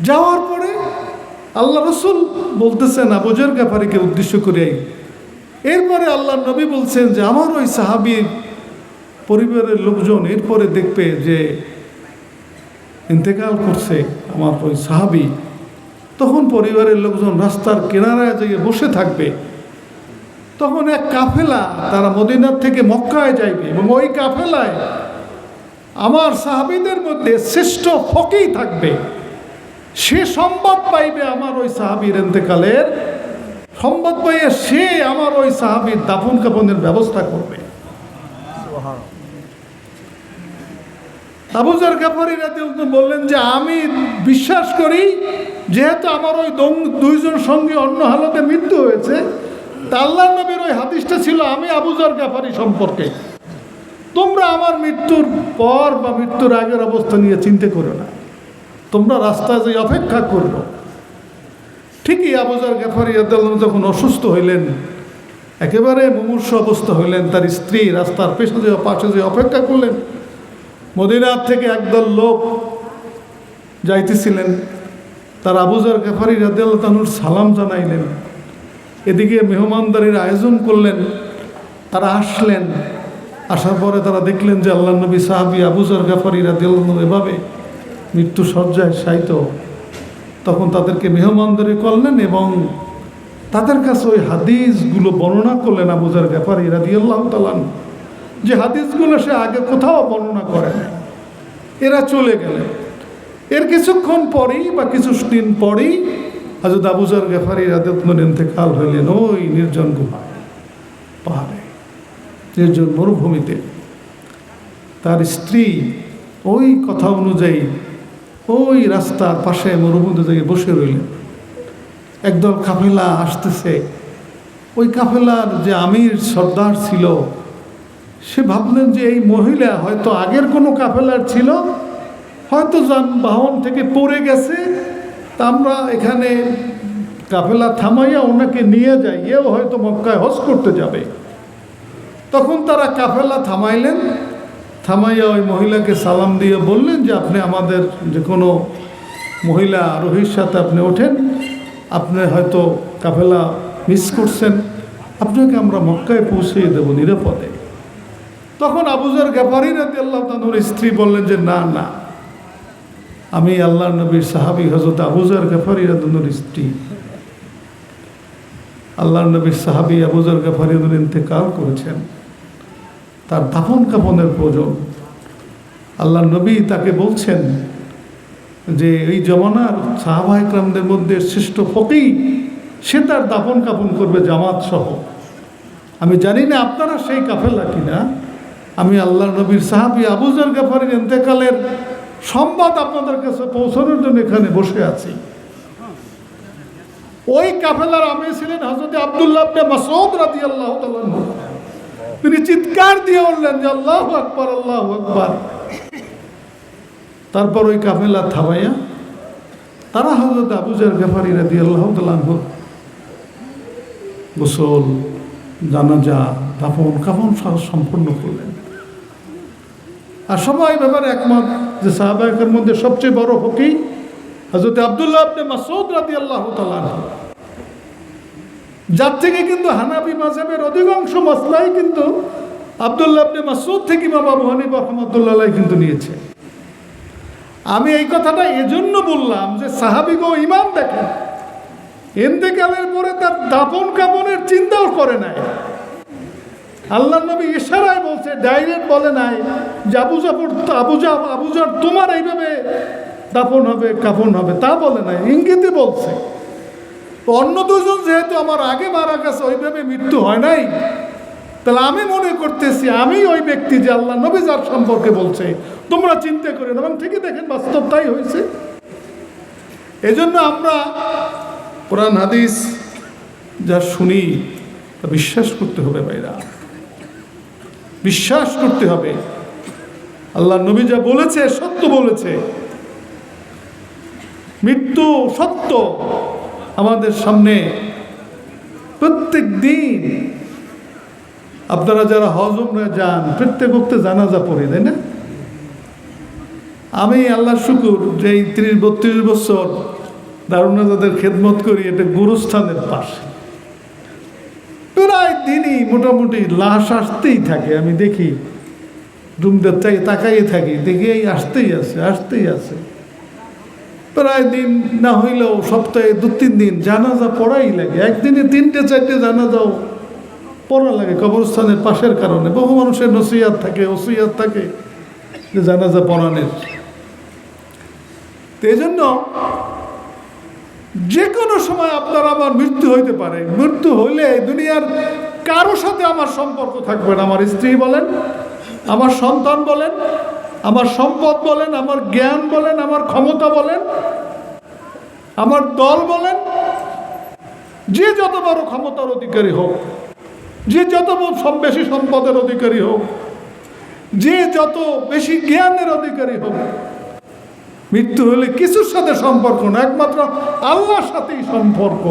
যাওয়ার পরে আল্লাহ রসুল বলতেছেন আবু যর গফারিকে উদ্দেশ্য করে, এরপরে আল্লাহ নবী বলছেন যে আমার ওই সাহাবীর পরিবারের লোকজন এরপরে দেখবে যে ইন্তেকাল করছে আমার ওই সাহাবী, তখন পরিবারের লোকজন রাস্তার কিনারায় যেয়ে বসে থাকবে। তখন এক কাফেলা তারা মদিনার থেকে মক্কায় যাইবে, এবং ওই কাফেলায় আমার সাহাবীদের মধ্যে শ্রেষ্ঠ ফকিহ থাকবে। সে সংবাদ পাইবে আমার ওই সাহাবীর ইন্তেকালের সংবাদ পাইয়ে সে আমার ওই সাহাবীর দাফন কাফনের ব্যবস্থা করবে। আবু যর গফারি রাদিয়াল্লাহু বললেন যে আমি বিশ্বাস করি, যেহেতু আমার ওই দুইজন সঙ্গী অন্য হালতে মৃত্যু হয়েছে, তা আল্লাহর নবীর ওই হাদিসটা ছিল আমি আবু যর গফারি সম্পর্কে। তোমরা আমার মৃত্যুর পর বা মৃত্যুর আগের অবস্থা নিয়ে চিন্তা করো না, তোমরা রাস্তায় যে অপেক্ষা করো। ঠিকই আবু যর গফারি রাদিয়াল্লাহু যখন অসুস্থ হইলেন, একেবারে মুমূর্ষ অবস্থা হইলেন, তার স্ত্রী রাস্তার পাশে যে অপেক্ষা করলেন। মদিনার থেকে একদল লোক যাইতেছিলেন, তার আবু যর গফারি রাদিয়াল্লাহু তাআলার সালাম জানাইলেন, এদিকে মেহমানদারির আয়োজন করলেন। তারা আসলেন, আসার পরে তারা দেখলেন যে আল্লাহ নবী সাহাবী আবু যর গফারি রাদিয়াল্লাহু এভাবে মৃত্যু শয্যায় শায়িত। তখন তাদেরকে মেহমানদারি করলেন এবং তাদের কাছে ওই হাদিসগুলো বর্ণনা করলেন আবু যর গফারি রাদিয়াল্লাহু তাআলা, যে হাদিসগুলো সে আগে কোথাও বর্ণনা করে নাই। এরা চলে গেলেন। এর কিছুক্ষণ পরেই বা কিছু দিন পরেই হযরত আবু যর গফারি রাদিয়াল্লাহু আনহু ইন্তেকাল হইলেন ওই নির্জন গুহায়, পাহাড়ে, নির্জন মরুভূমিতে। তার স্ত্রী ওই কথা অনুযায়ী ওই রাস্তার পাশে মরুভূমিতে থেকে বসে রইলেন। একদল কাফেলা আসতেছে। ওই কাফেলার যে আমির সর্দার ছিল, সে ভাবলেন যে এই মহিলা হয়তো আগের কোনো কাফেলার ছিল, হয়তো যানবাহন থেকে পড়ে গেছে, তা আমরা এখানে কাফেলা থামাইয়া ওনাকে নিয়ে যাই, এও হয়তো মক্কায় হজ করতে যাবে। তখন তারা কাফেলা থামাইলেন, থামাইয়া ওই মহিলাকে সালাম দিয়ে বললেন যে আপনি আমাদের যে কোনো মহিলা আরোহীর সাথে আপনি ওঠেন, আপনি হয়তো কাফেলা মিস করছেন, আপনাকে আমরা মক্কায় পৌঁছিয়ে দেব নিরাপদে। তখন আবু যর গফারি রাদিয়াল্লাহু তাআলার স্ত্রী বললেন যে না না, আমি আল্লাহর নবীর সাহাবী হযরত আবু যর গফারি রাদিয়াল্লাহু তাআলার স্ত্রী। আল্লাহর নবীর সাহাবী আবু যর গফারি রাদিয়াল্লাহু তাআলা ইন্তেকাল করেছেন, তার দাফন কাফনের প্রয়োজন। আল্লাহর নবী তাকে বলছেন যে এই জমানার সাহাবা ইকরামদের মধ্যে শ্রেষ্ঠ ফকিহ সে তার দাফন কাফন করবে জামাত সহ। আমি জানি না আপনারা সেই কাফেলা কিনা। আমি আল্লাহ নবীর সাহাবী আবু যর গফারির ইন্তেকালের সংবাদ আপনাদের কাছে পৌঁছানোর জন্য এখানে বসে আছি। ওই কাফেলার আমির ছিলেন হযরত আব্দুল্লাহ ইবনে মাসউদ রাদিয়াল্লাহু তাআলা আনহু। তিনি চিৎকার দিয়ে বললেন যে আল্লাহু আকবার, আল্লাহু আকবার। তারপর ওই কাফেলা থামাইয়া তারা হযরত আবু যর গফারি রাদিয়াল্লাহু তাআলা আনহু গোসল, জানাজা, দাফন কাফন সম্পূর্ণ করলেন। আর সবাই ব্যাপারে একমত যে সাহাবায়ের মধ্যে সবচেয়ে বড় ফকি হযরত আব্দুল্লাহ ইবনে মাসউদ রাদিয়াল্লাহু তাআলা আনহু, যার থেকে কিন্তু হানাফি মাযহাবের অধিকাংশ মাসলাই কিন্তু আব্দুল্লাহ ইবনে মাসউদ থেকে ইমাম আবু হানিফা রাহমাতুল্লাহ আলাইহি কিন্তু নিয়েছে। আমি এই কথাটা এজন্য বললাম যে সাহাবীগো ইমাম দেখেন, ইন্তেকালের পরে তার দাফন কাফনের চিন্তাও করে নাই। আল্লাহ নবী ইশারায় বলছে, ডাইরেক্ট বলে নাই যে আবু জাফর তোমার এইভাবে দাফন হবে কাফন হবে, তা বলে নাই, ইঙ্গিতে বলছে। অন্য দুজন যেহেতু আমার আগে মারা গেছে, ওইভাবে মৃত্যু হয় নাই, তাহলে আমি মনে করতেছি আমি ওই ব্যক্তি যে আল্লাহ নবী যার সম্পর্কে বলছে তোমরা চিন্তা করেন। এবং ঠিকই দেখেন বাস্তব তাই হয়েছে। এজন্য আমরা কোরআন হাদিস যা শুনি তা বিশ্বাস করতে হবে ভাইরা, বিশ্বাস করতে হবে। আল্লাহ নবী যা বলেছে সত্য বলেছে, মৃত্যু সত্য আমাদের সামনে প্রত্যেক দিন। আপনারা যারা হজ উমরা যান প্রত্যেক ওয়াক্তে জানাজা পড়ে, তাই না? আমি আল্লাহর শুকুর যে এই 30-32 বছর দারুন নাজাদের খেদমত করি, এটা গুরুস্থানের পাশে প্রায় দিনই মোটামুটি লাশ আসতেই থাকে। আমি দেখি রুমদের চাই তাকাইয়ে থাকি, দেখি এই আসতেই আছে। প্রায় দিন না হইলেও সপ্তাহে 2-3 দিন জানাজা পড়াই লাগে। একদিনে 3-4টে জানাজাও পড়া লাগে কবরস্থানের পাশের কারণে। বহু মানুষের নসিহত থাকে, ওসিয়ত থাকে যে জানাজা পড়ানোর। এই জন্য যে কোনো সময় আপনার আমার মৃত্যু হইতে পারে। মৃত্যু হইলে দুনিয়ার কারো সাথে আমার সম্পর্ক থাকবে না। আমার স্ত্রী বলেন, আমার সন্তান বলেন, আমার সম্পদ বলেন, আমার জ্ঞান বলেন, আমার ক্ষমতা বলেন, আমার দল বলেন, যে যত বড় ক্ষমতার অধিকারী হোক, যে যত বেশি সম্পদের অধিকারী হোক, যে যত বেশি জ্ঞানের অধিকারী হোক, মৃত্যু হলে কিছুর সাথে সম্পর্ক না, একমাত্র আল্লাহর সাথেই সম্পর্ক।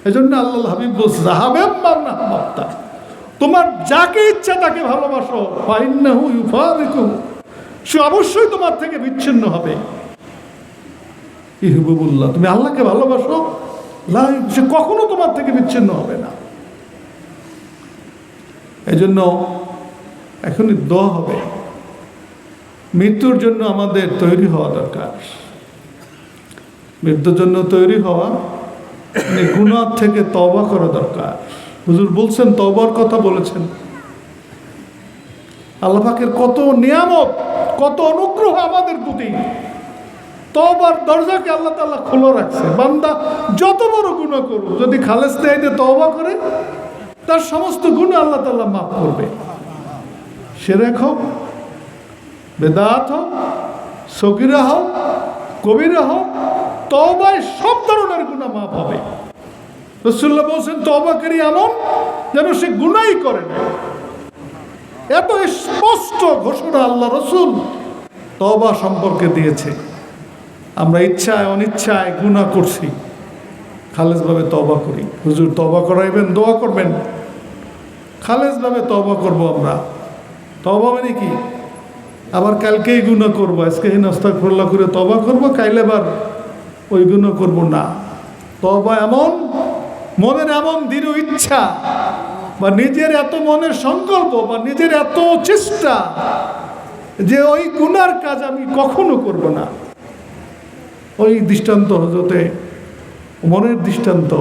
এই জন্য আল্লাহ হাবিব বলছে, তোমার যাকে ইচ্ছা তাকে ভালোবাসো, ফাইন্নাহু ইউফারিকুহু, সে অবশ্যই তোমার থেকে বিচ্ছিন্ন হবে। ইহবুবুল্লাহ, তুমি আল্লাহকে ভালোবাসো, সে কখনো তোমার থেকে বিচ্ছিন্ন হবে না। এই জন্য এখনই দোয়া হবে। মৃত্যুর জন্য আমাদের তৈরি হওয়া দরকার। মৃত্যুর জন্য তৈরি হওয়া মানে গুনাহ থেকে তওবা করা দরকার। হুজুর বলছেন, তওবার কথা বলেছেন। আল্লাহ পাকের কত নিয়ামত, কত অনুগ্রহ আমাদের প্রতি। তওবার দরজাকে আল্লাহ তাআলা খোলা রাখছে। বান্দা যত বড় গুনাহ করুক, যদি খালেস নিয়ে তওবা করে, তার সমস্ত গুনাহ আল্লাহ তাআলা মাফ করবে। শিরক হোক, বেদাত হোক, সগীরা হোক, কবিরা হোক, তওবায় সব ধরনের গুনাহ মাফ হবে। রাসূলুল্লাহ বলেছেন, তওবাকারী এমন যেন সে গুনাহই করে না। এত স্পষ্ট ঘোষণা আল্লাহ রাসূল তওবা সম্পর্কে দিয়েছে। আমরা ইচ্ছায় অনিচ্ছায় গুনাহ করছি, খালেসভাবে তওবা করি। হুজুর তওবা করাইবেন, দোয়া করবেন। খালেসভাবে তওবা করব আমরা। তওবা মানে কি? আবার কালকেই গুনাহ করবো, আজকে আস্তাগফিরুল্লাহ করে তওবা করবো, কাইলে আবার ওই গুনাহ করব না। তওবা এমন মনের এমন দৃঢ় ইচ্ছা বা নিজের এত মনের সংকল্প বা নিজের এত চেষ্টা যে ওই গুনার কাজ আমি কখনো করব না। ওই দৃষ্টান্ত হজরতে মনের দৃষ্টান্ত,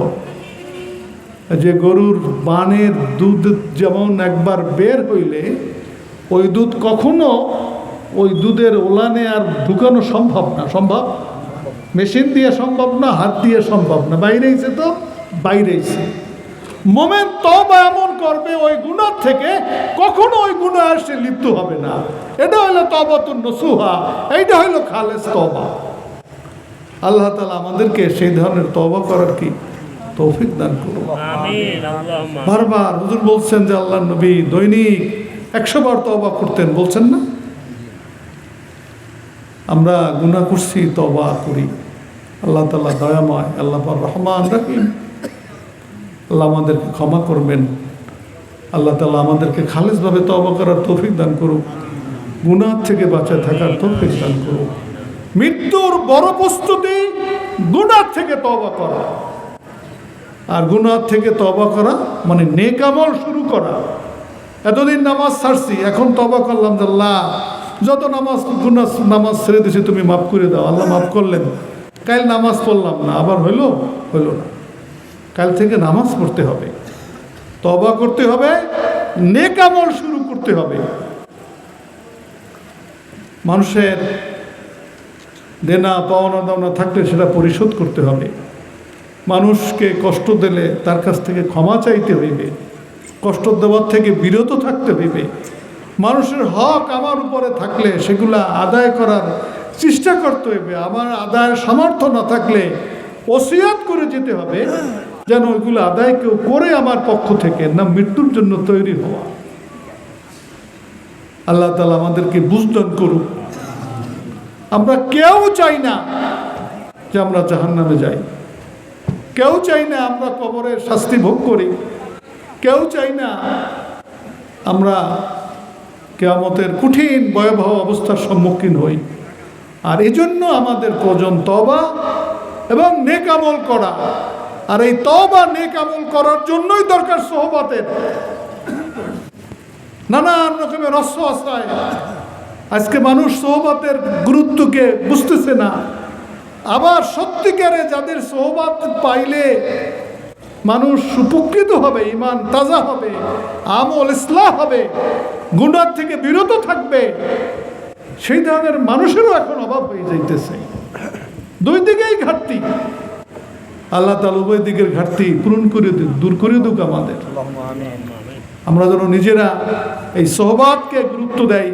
যে গরুর বানের দুধ যেমন একবার বের হইলে ওই দুধ কখনো ওই দুধের ওলানে আর ঢুকানো সম্ভব না। সম্ভব? মেশিন দিয়ে সম্ভব না, হাত দিয়ে সম্ভব না, বাইরেইছে তো বাইরেইছে। মোমেন তওবা এমন করবে ওই গুনাহ থেকে কখনো ওই গুনাহ সে লিপ্ত হবে না। এটা হলো তওবাতুন নসুহা, এইটা হলো খালেস তওবা। আল্লাহ তাআলা আমাদেরকে সেই ধরনের তওবা করার কি তৌফিক দান করুন। আমিন আল্লাহুম্মা। বারবার হুজুর বলছেন যে আল্লাহর নবী দৈনিক 100 বার তওবা করতেন, বলছেন না? আমরা গুনাহ করছি, তওবা করি। আল্লাহ তাআলা দয়াময়, আল্লাহ পাক রহমান রহিম। আল্লাহ আমাদেরকে ক্ষমা করবেন। আল্লাহ তাআলা আমাদেরকে খালেসভাবে তওবা করার তৌফিক দান করুক, গুনাহ থেকে বাঁচা থাকার তৌফিক দান করুক। মৃত্যুর বড় প্রস্তুতি গুনাহ থেকে তওবা করা, আর গুনাহ থেকে তওবা করা মানে নেক আমল শুরু করা। এতদিন নামাজ ছাড়ছি, এখন তওবা করলাম যে আল্লাহ যত নামাজ ছেড়ে দিয়েছি তুমি মাফ করে দাও। আল্লাহ মাফ করলেন। কাল নামাজ পড়লাম না, আবার হইল না। কাল থেকে নামাজ পড়তে হবে, তওবা করতে হবে, নেক আমল শুরু করতে হবে। মানুষের দেনা পাওনা দাওনা থাকলে সেটা পরিশোধ করতে হবে। মানুষকে কষ্ট দিলে তার কাছ থেকে ক্ষমা চাইতে হইবে, কষ্ট দেওয়ার থেকে বিরত থাকতে হইবে। মানুষের হক আমার উপরে থাকলে সেগুলা আদায় করার চেষ্টা করতে হইবে। আমার আদায়ের সামর্থ্য না থাকলে ওসিয়াত করে যেতে হবে যেন ওইগুলো আদায় কেউ করে আমার পক্ষ থেকে, না মৃত্যুর জন্য তৈরি হওয়া। আল্লাহ তাআলা আমাদেরকে বুঝদান করুক। আমরা কেউ চাই না যে আমরা জাহান্নামে যাই, কেউ চাই না আমরা কবরের শাস্তি ভোগ করি, কেউ চাই না আমরা কিয়ামতের কঠিন ভয়াবহ অবস্থার সম্মুখীন হই। আর এজন্য আমাদের প্রয়োজন তওবা এবং নেক আমল করা। আর এই তওবা নেক আমল করার জন্যই দরকার সোহবতের। নানান রকমের অস্ত্র। আজকে মানুষ সোহবতের গুরুত্বকে বুঝতেছে না। আবার সত্যিকারে যাদের সোহবত পাইলে মানুষ উপকৃত হবে, ঈমান তাজা হবে, আমল ইসলাহ হবে, গুনাহ থেকে বিরত থাকবে, সেই ধরনের মানুষেরও এখন অভাব হয়ে যাইতেছে। দুই দিকেই ঘাটতি। আল্লাহ তাআলা উভয় দিকের ঘাটতি পূরণ করে দিক, দূর করে দিক আমাদের। আমরা যেন নিজেরা এই সোহবতকে গুরুত্ব দেই,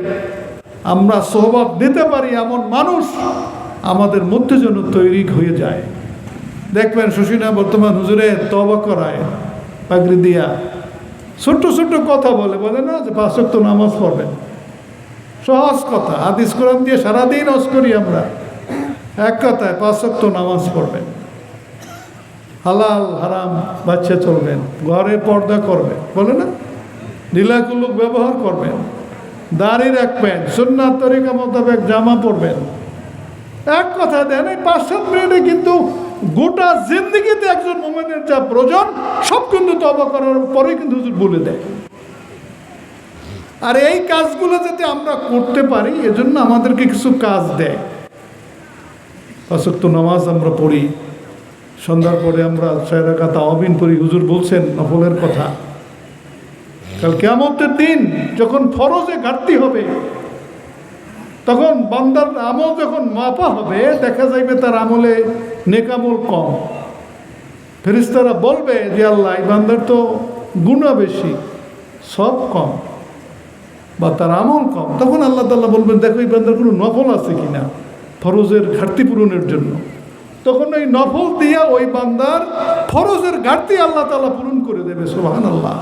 আমরা সোহবত দিতে পারি এমন মানুষ আমাদের মধ্যে যেন তৈরি হয়ে যায়। দেখবেন শশীনা বর্তমান হুজুরে তওবা করায় পাগড়ি দিয়া, ছোট্ট ছোট্ট কথা বলে না যে 5 ওয়াক্ত নামাজ পড়বেন। সহজ কথা, হাদিস কোরআন দিয়ে সারাদিন হজ করি আমরা। এক কথায় 5 ওয়াক্ত নামাজ পড়বেন, হালাল হারাম বাচ্চা চলবেন, ঘরে পর্দা করবেন, বলে না, নীলাকুলুক ব্যবহার করবেন, দাড়ি রাখবেন, সুন্নাত তরিকা মোতাবেক জামা পরবেন। এক কথা দেন, এই 5-7 মিনিটে কিন্তু গোটা জিন্দেগিতে একজন মুমিনের যা প্রয়োজন সব কিন্তু তওবা করার পরে কিন্তু হুজুর বলে দেয়। আর এই কাজগুলো যাতে আমরা করতে পারি এজন্য আমাদেরকে কিছু কাজ দেয়। 5 ওয়াক্ত নামাজ আমরা পড়ি, সন্ধ্যার পরে আমরা 6 রাকাত তাওয়াবিন পড়ি। হুজুর বলছেন নফলের কথা। কাল কিয়ামতের দিন যখন ফরজে ঘাটতি হবে, তখন বান্দার আমল যখন মাপা হবে, দেখা যাইবে তার আমলে নেক আমল কম। ফেরেশতারা বলবে যে আল্লাহ, এই বান্দার তো গুনাহ বেশি, সব কম, বা তার আমল কম। তখন আল্লাহ তাআলা বলবেন, দেখো এই বান্দার কোনো নফল আছে কিনা ফরজের ঘাটতি পূরণের জন্য। তখন ওই নফল দিয়া ওই বান্দার ফরজের ঘাটতি আল্লাহ তাআলা পূরণ করে দেবে। সুবহানাল্লাহ।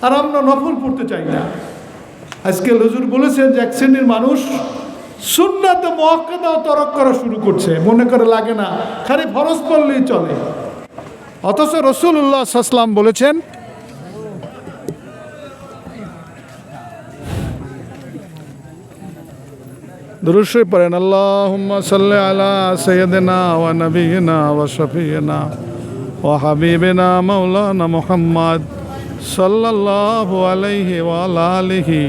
আর আমরা নফল পড়তে চাই না। আজকে হুজুর বলেছেন যে এক শ্রেণীর মানুষ সুন্নাতে মুআক্কাদাও তরক করা শুরু করছে, মনে করে লাগে না, খালি ফরজ পড়লেই চলে। অথচ রাসূলুল্লাহ সাল্লাল্লাহু আলাইহি ওয়াসাল্লাম বলেছেন, দুরূদ শরীফ পড়েন, আল্লাহুম্মা সাল্লি আলা সাইয়্যিদিনা ওয়া নাবিয়িনা ওয়া শাফিয়িনা ওয়া হাবিবিনা মাওলানা মুহাম্মদ সাল্লাল্লাহু আলাইহি ওয়া আলা আলিহি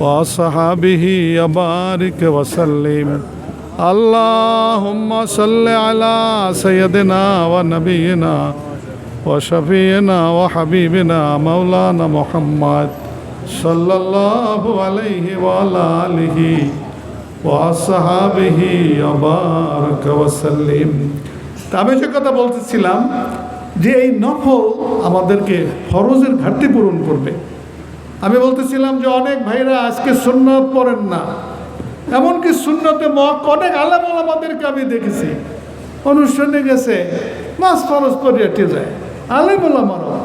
ওয়া আসহাবিহি ওয়া বারিক ওয়া সাল্লিম। আল্লাহুম্মা সাল্লি আলা সাইয়্যিদিনা ওয়া নাবিয়িনা ওয়া শাফিয়িনা ওয়া হাবিবিনা মাওলানা মুহাম্মদ সাল্লাল্লাহু আলাইহি ওয়া আলা আলিহি ওয়া আসহাবিহি বারাকা ওয়া সাল্লিম। তা আমি যে কথা বলতেছিলাম যে এই নফল আমাদেরকে ফরজের ঘাটতি পূরণ করবে। আমি বলতেছিলাম যে অনেক ভাইরা আজকে সুন্নাত পড়েন না, এমনকি সুন্নতে অনেক আলেম ওলামাদেরকে আমি দেখেছি অনুষ্ঠানে গেছে মাস ফরজ পড়িয়াটে যায়। আলেম ওলামারাও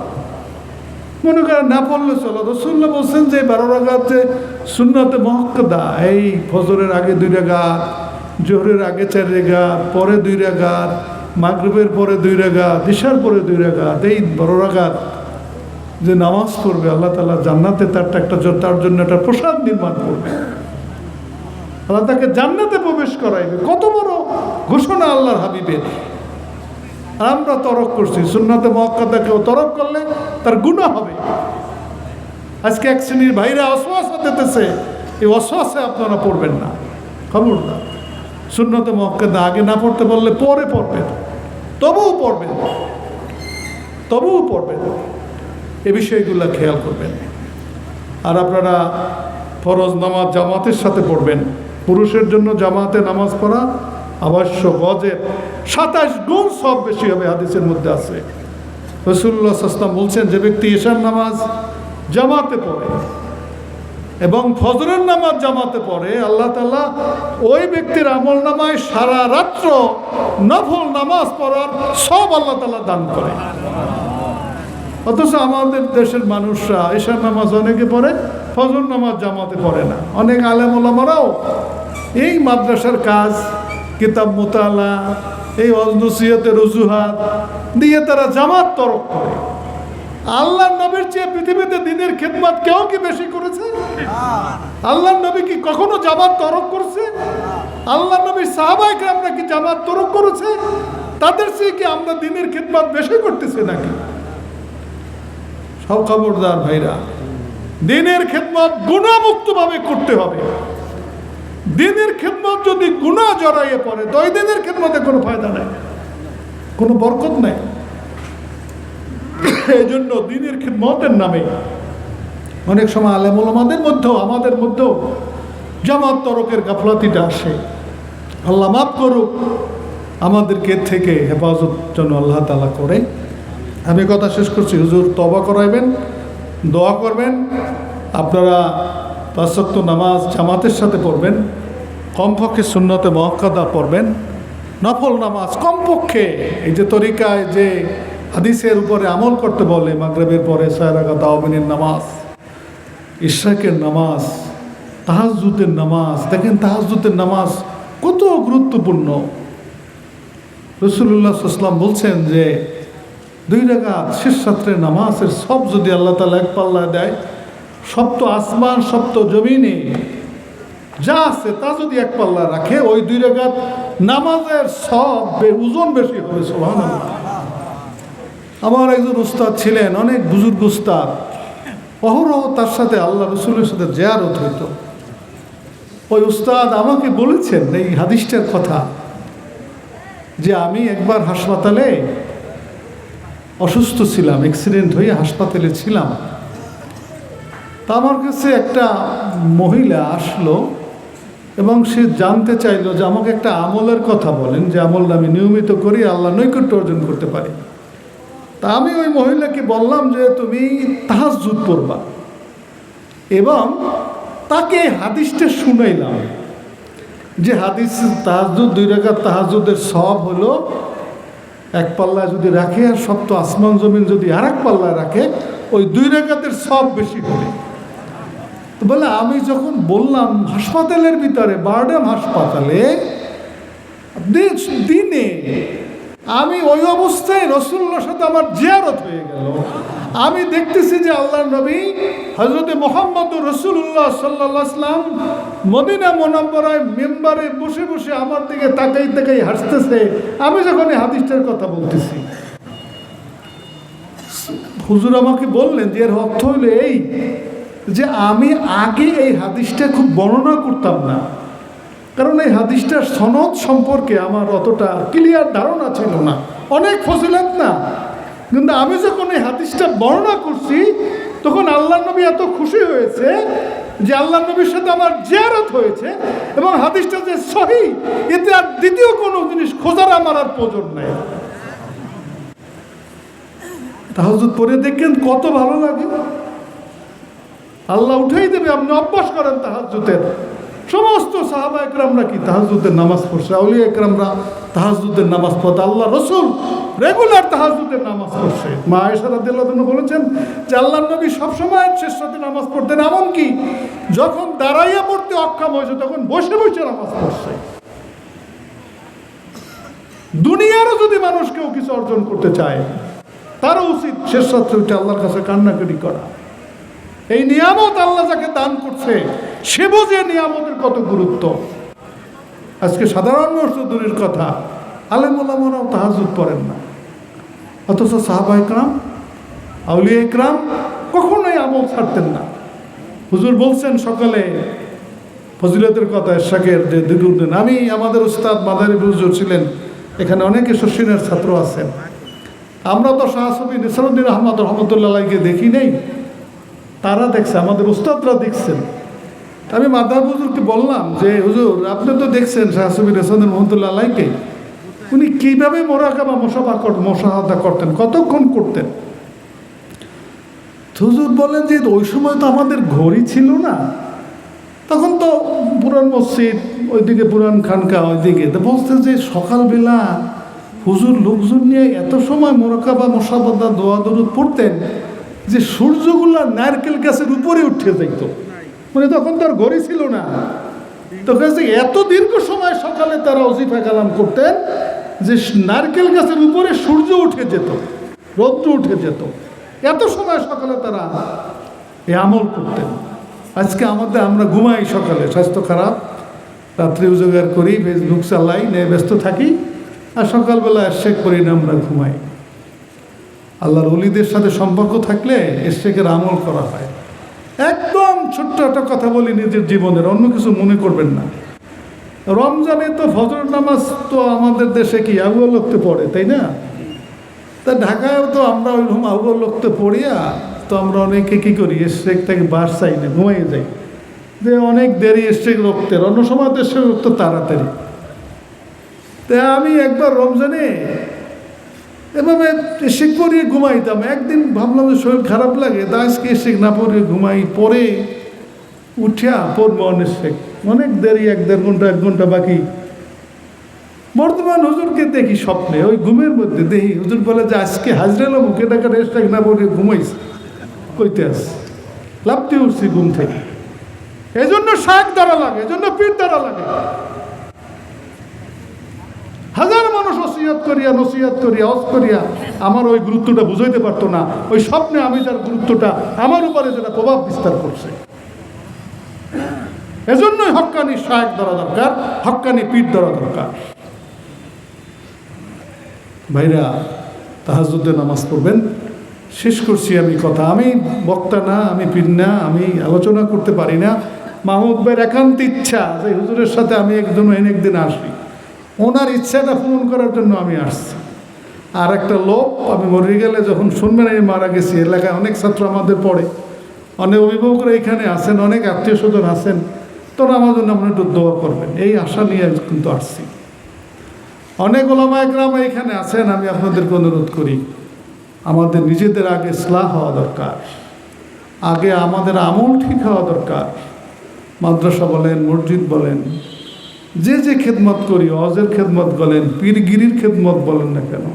মনে করেন না পড়লে চলো। রাসূলুল্লাহ বলছেন যে 12 রাকাত যে সুন্নতে মুআক্কাদা, এই ফজরের আগে 2 রাকাত, জোহরের আগে 4 রাকাত, পরে 2 রাকাত, মাগরিবের পরে 2 রাকাত, ইশার পরে 2 রাকাত, এই 12 রাকাত যে নামাজ পড়বে আল্লাহ তাআলা জান্নাতে তার জন্য একটা প্রসাদ নির্মাণ করবে, আল্লাহ তাকে জান্নাতে প্রবেশ করাইবে। কত বড় ঘোষণা আল্লাহর হাবিবের। আমরা তরক করছি সুন্নাতে মুআক্কাদা, কেউ তরক করলে তার গুনাহ হবে। আজকে এক শ্রেণীর ভাইরা ওয়াসওয়াসা দিতেছে, এই ওয়াসওয়াসে আপনারা পড়বেন না, খবরদার। সুন্নাতে মুআক্কাদা আগে না পড়তে বললে পরে পড়বেন, তবুও পড়বেন। এই বিষয়গুলো খেয়াল করবেন। আর আপনারা ফরজ নামাজ জামাতের সাথে পড়বেন। পুরুষের জন্য জামাতে নামাজ পড়া আবশ্যক, অজেব, 27 গুণ সব বেশি হবে, হাদিসের মধ্যে আছে। রাসূলুল্লাহ সাল্লাল্লাহু আলাইহি ওয়াসাল্লাম বলছেন, যে ব্যক্তি ঈশার নামাজ জামাতে পড়ে এবং ফজরের নামাজ জামাতে পড়ে, আল্লাহ তাআলা ওই ব্যক্তির আমল নামায় সারা রাত্র নফল নামাজ পড়ার সব আল্লাহ তাআলা দান করে। অথচ আমাদের দেশের মানুষরা ঈশার নামাজ অনেকে পড়ে, ফজর নামাজ জামাতে পড়ে না। অনেক আলেম ওলামারাও এই মাদ্রাসার কাজ, কিতাব মুতালা, এই নসিহতের অজুহাত দিয়ে তারা জামাত তরক করে। আল্লাহর নবীর চেয়ে পৃথিবীতে দ্বীনের খেদমত কেউ কি বেশি করেছে? আল্লাহর নবী কি কখনো জামাত তরক করছে? আল্লাহর নবীর সাহাবায়ে কেরামরা কি জামাত তরক করেছে? তাদের চেয়ে কি আমরা দ্বীনের খেদমত বেশি করতেছি নাকি? সব খবরদার ভাইরা, দ্বীনের খেদমত গুনাহমুক্তভাবে করতে হবে। দ্বীনের খেদমত যদি গুনাহ জড়াইয়ে পড়ে তো ওই দ্বীনের খেদমতে কোনো ফায়দা নাই, কোনো বরকত নাই। এই জন্য দ্বীনের খেদমতের নামে অনেক সময় আলেম ওলামাদের মধ্যেও, আমাদের মধ্যেও জামাত তরকের গাফলাতিটা আসে। আল্লাহ মাফ করুক, আমাদেরকে থেকে হেফাজত যেন আল্লাহ তাআলা করে। আমি কথা শেষ করছি। হুজুর তওবা করাইবেন, দোয়া করবেন। আপনারা 5 ওয়াক্ত নামাজ জামাতের সাথে পড়বেন, কমপক্ষে সুন্নতে মুআক্কাদা পড়বেন, নফল নামাজ কমপক্ষে এই যে তরিকায় যে হাদিসের উপরে আমল করতে বলে, মাগরিবের পরে 6 রাকাত তাওবিনের নামাজ, ইশরাকের নামাজ, তাহাজ্জুদের নামাজ। দেখেন তাহাজ্জুদের নামাজ কত গুরুত্বপূর্ণ। রাসূলুল্লাহ সাল্লাল্লাহু আলাইহি ওয়াসাল্লাম বলছেন যে 2 রাকাত শেষ রাত্রের নামাজের সব যদি আল্লাহ তাআলা এক পাল্লায় দেয়, সপ্ত আসমান সপ্ত জমিনে যা আছে তা যদি এক পাল্লা রাখে, ওই 2 রাকাত নামাজের সব ওজন বেশি হবে। সুবহানাল্লাহ। আমার একজন উস্তাদ ছিলেন, অনেক বুজুর্গ উস্তাদ, অহরহ তার সাথে আল্লাহ রাসূলের সাথে জিয়ারত হইত। ওই উস্তাদ আমাকে বলেছেন এই হাদিসটার কথা, যে আমি একবার হাসপাতালে অসুস্থ ছিলাম, অ্যাক্সিডেন্ট হয়ে হাসপাতালে ছিলাম। তা আমার কাছে একটা মহিলা আসলো এবং সে জানতে চাইলো যে আমাকে একটা আমলের কথা বলেন, যে আমলটা আমি নিয়মিত করি, আল্লাহ নৈকট্য অর্জন করতে পারি। তা আমি ওই মহিলাকে বললাম যে তুমি তাহাজ্জুদ পড়বা, এবং তাকে হাদিসটা শুনাইলাম যে হাদিস তাহাজ্জুদ 2 রাকাত তাহাজ্জুদের সব হলো এক পাল্লায় যদি রাখে, আর সপ্ত আসমান জমিন যদি আর এক পাল্লায় রাখে, ওই 2 রাকাতের সব বেশি হবে। তো বলে আমি যখন বললাম হাসপাতালের ভিতরে, বারডেম হাসপাতালে দিনে আমি ওই অবস্থায় রাসূলুল্লাহর সাথে আমার জিয়ারত হয়ে গেল। আমি দেখতেছি যে আল্লাহর নবী হযরতে মুহাম্মদুর রাসূলুল্লাহ সাল্লাল্লাহু আলাইহি ওয়াসাল্লাম মদিনা মুনাওয়ারায় মিম্বারে বসে বসে আমার দিকে তাকাই হাসতেছে, আমি যখন এই হাদিসটার কথা বলতেছি। হুজুর আমাকে বললেন যে এর অর্থ হলো এই, যে আমি আগে এই হাদিসটা খুব বর্ণনা করতাম না, কারণ এই হাদিসটার সনদ সম্পর্কে আমার অতটা ক্লিয়ার ধারণা ছিল না। অনেক ফজিলত না, কিন্তু আমি যখন এই হাদিসটা বর্ণনা করছি তখন আল্লাহ নবী এত খুশি হয়েছে যে আল্লাহ নবীর সাথে আমার জিয়ারত হয়েছে, এবং হাদিসটা যে সহিহ, এতে আর দ্বিতীয় কোনো জিনিস খোঁজার আমার আর প্রয়োজন নাই। তাহাজ্জুদ পড়ে দেখেন কত ভালো লাগে, আল্লাহ উঠাই দেবে। আপনি অভ্যাস করেন তাহাজ্জুদের। সমস্ত সাহাবা একরামরা কি তাহাজ্জুদের নামাজ পড়ছে, আউলিয়া একরামরা তাহাজ্জুদের নামাজ পড়ে, আল্লাহ রসুল রেগুলার তাহাজ্জুদের নামাজ পড়ছে। মা আয়েশা রাদিয়াল্লাহু আনহা বলেছেন যে আল্লাহ নবী সবসময় শেষ রাতে নামাজ পড়তেন, এমনকি যখন দাঁড়াইয়া পড়তে অক্ষম হয়েছে তখন বসে বসে নামাজ পড়ছে। দুনিয়ারও যদি মানুষ কেউ কিছু অর্জন করতে চায়, তারও উচিত শেষ রাত্রে উঠে আল্লাহর কাছে কান্নাকাটি করা। এই নিয়ামত আল্লাহ যাকে দান করছে সে বোঝে নিয়ামতের কত গুরুত্ব। আজকে সাধারণ মানুষ তো দূরের কথা, আলেম ওলামারাও তাহাজ্জুদ পড়েন না, অথচ সাহাবা ইকরাম, আউলিয়া ইকরাম কখনোই আমল ছাড়তেন না। হুজুর বলছেন সকালে ফজিলতের কথা এরশাকের যে দ্বিগুণ, আমি আমাদের উস্তাদ মাদারী হুজুর ছিলেন, এখানে অনেকে শশীনের ছাত্র আছেন, আমরা তো শাহ সুফি নিসারুদ্দিন আহমদ রহমতুল্লাহকে দেখি নেই, তারা দেখছে, আমাদের উস্তাদরা দেখছেন। আমি মাদার হুজুরকে বললাম যে হুজুর আপনি তো দেখছেন শাহ সুফি নিসারুদ্দিন রহমতুল্লাহকে, উনি কীভাবে মোরাকাবা মোশাহাদা করতেন, কতক্ষণ করতেন? হুজুর বলেন যে ওই সময় তো আমাদের ঘড়ি ছিল না, তখন তো পুরান মসজিদ ওইদিকে, পুরান খানকা ওইদিকে, তো বলছে যে সকালবেলা হুজুর লোকজন নিয়ে এত সময় মোরাকাবা মোশাহাদা দোয়া দরুদ পড়তেন যে সূর্যগুলা নারকেল গাছের উপরে উঠে যাইত। মানে তখন তার ঘড়ি ছিল না, তো কাছে এত দীর্ঘ সময় সকালে তারা ওজিফা কালাম করতেন যে নারকেল গাছের উপরে সূর্য উঠে যেত, রৌদ্র উঠে যেত, এত সময় সকালে তারা এই আমল করতেন। আজকে আমরা ঘুমাই সকালে, স্বাস্থ্য খারাপ, রাত্রি উজাগার করি, ফেসবুক চালাই, নিয়ে ব্যস্ত থাকি, আর সকালবেলা এরশেক করি না, আমরা ঘুমাই। আল্লাহর ওলিদের সাথে সম্পর্ক থাকলে এরশেকের আমল করা হয়। একদম ছোট্ট একটা কথা বলি নিজের জীবনের, অন্য কিছু মনে করবেন না। রমজানে তো ফজর নামাজ তো আমাদের দেশে কি আবুল লোকতে পড়ে, তাই না? তা ঢাকায়ও তো আমরা ওইরকম আবুল লোকতে পড়িয়া তো আমরা অনেকে কী করি, এরশেক থেকে বাস চাই না, ঘুমাইয়ে যাই, যে অনেক দেরি এরশেক রক্তের, অন্য সময় তো এরশেক রক্ত তাড়াতাড়ি। তা আমি একবার রমজানে এভাবে এরশেক পড়িয়ে ঘুমাইতাম। একদিন ভাবলাম যে শরীর খারাপ লাগে, তা আজকে এরশেক না পড়িয়ে ঘুমাই, পরে উঠিয়া পড়বো এরশেক, অনেক দেরি, 1-1.5 ঘন্টা বাকি। বর্তমান হুজুরকে দেখি স্বপ্নে, ওই ঘুমের মধ্যে দেখি হুজুর বলে যে আজকে হাজরালো মুখে টাকা এরশেক না পড়িয়ে ঘুমাইছি, কইতে আস লাফতে উঠছি ঘুম থেকে। এই জন্য শাক দ্বারা লাগে, এই জন্য পিঠ দ্বারা লাগে। হাজার মানুষ ওসিয়ত করিয়া, নসিহত করিয়া, হজ করিয়া আমার ওই গুরুত্বটা বুঝাইতে পারতো না। ওই স্বপ্নে আমি যার গুরুত্বটা আমার উপরে যেটা প্রভাব বিস্তার করছে, এজন্যই হক্কানি শাক ধরা দরকার, হক্কানি পিঠ ধরা দরকার। ভাইরা, তাহাজ্জুদের নামাজ পড়বেন। শেষ করছি আমি কথা, আমি বক্তা না, আমি পীর না, আমি আলোচনা করতে পারি না। মাহমুদ ভাইয়ের একান্ত ইচ্ছা যে হুজুরের সাথে আমি একদিন আসি, ওনার ইচ্ছাটা পূরণ করার জন্য আমি আসছি। আর একটা লোক, আমি মরে গেলে যখন শুনবেন আমি মারা গেছি, এলাকায় অনেক ছাত্র আমাদের পড়ে, অনেক অভিভাবকরা এখানে আছেন, অনেক আত্মীয় স্বজন আছেন, তোরা আমার জন্য আপনি একটু দোয়া করবেন, এই আশা নিয়ে কিন্তু আসছি। অনেক ওলামা একরাম এখানে আছেন, আমি আপনাদেরকে অনুরোধ করি, আমাদের নিজেদের আগে ইসলাহ হওয়া দরকার, আগে আমাদের আমল ঠিক হওয়া দরকার। মাদ্রাসা বলেন, মসজিদ বলেন, যে খেদমত করি, হজের খেদমত বলেন, পীরগিরির খেদমত বলেন না কেন,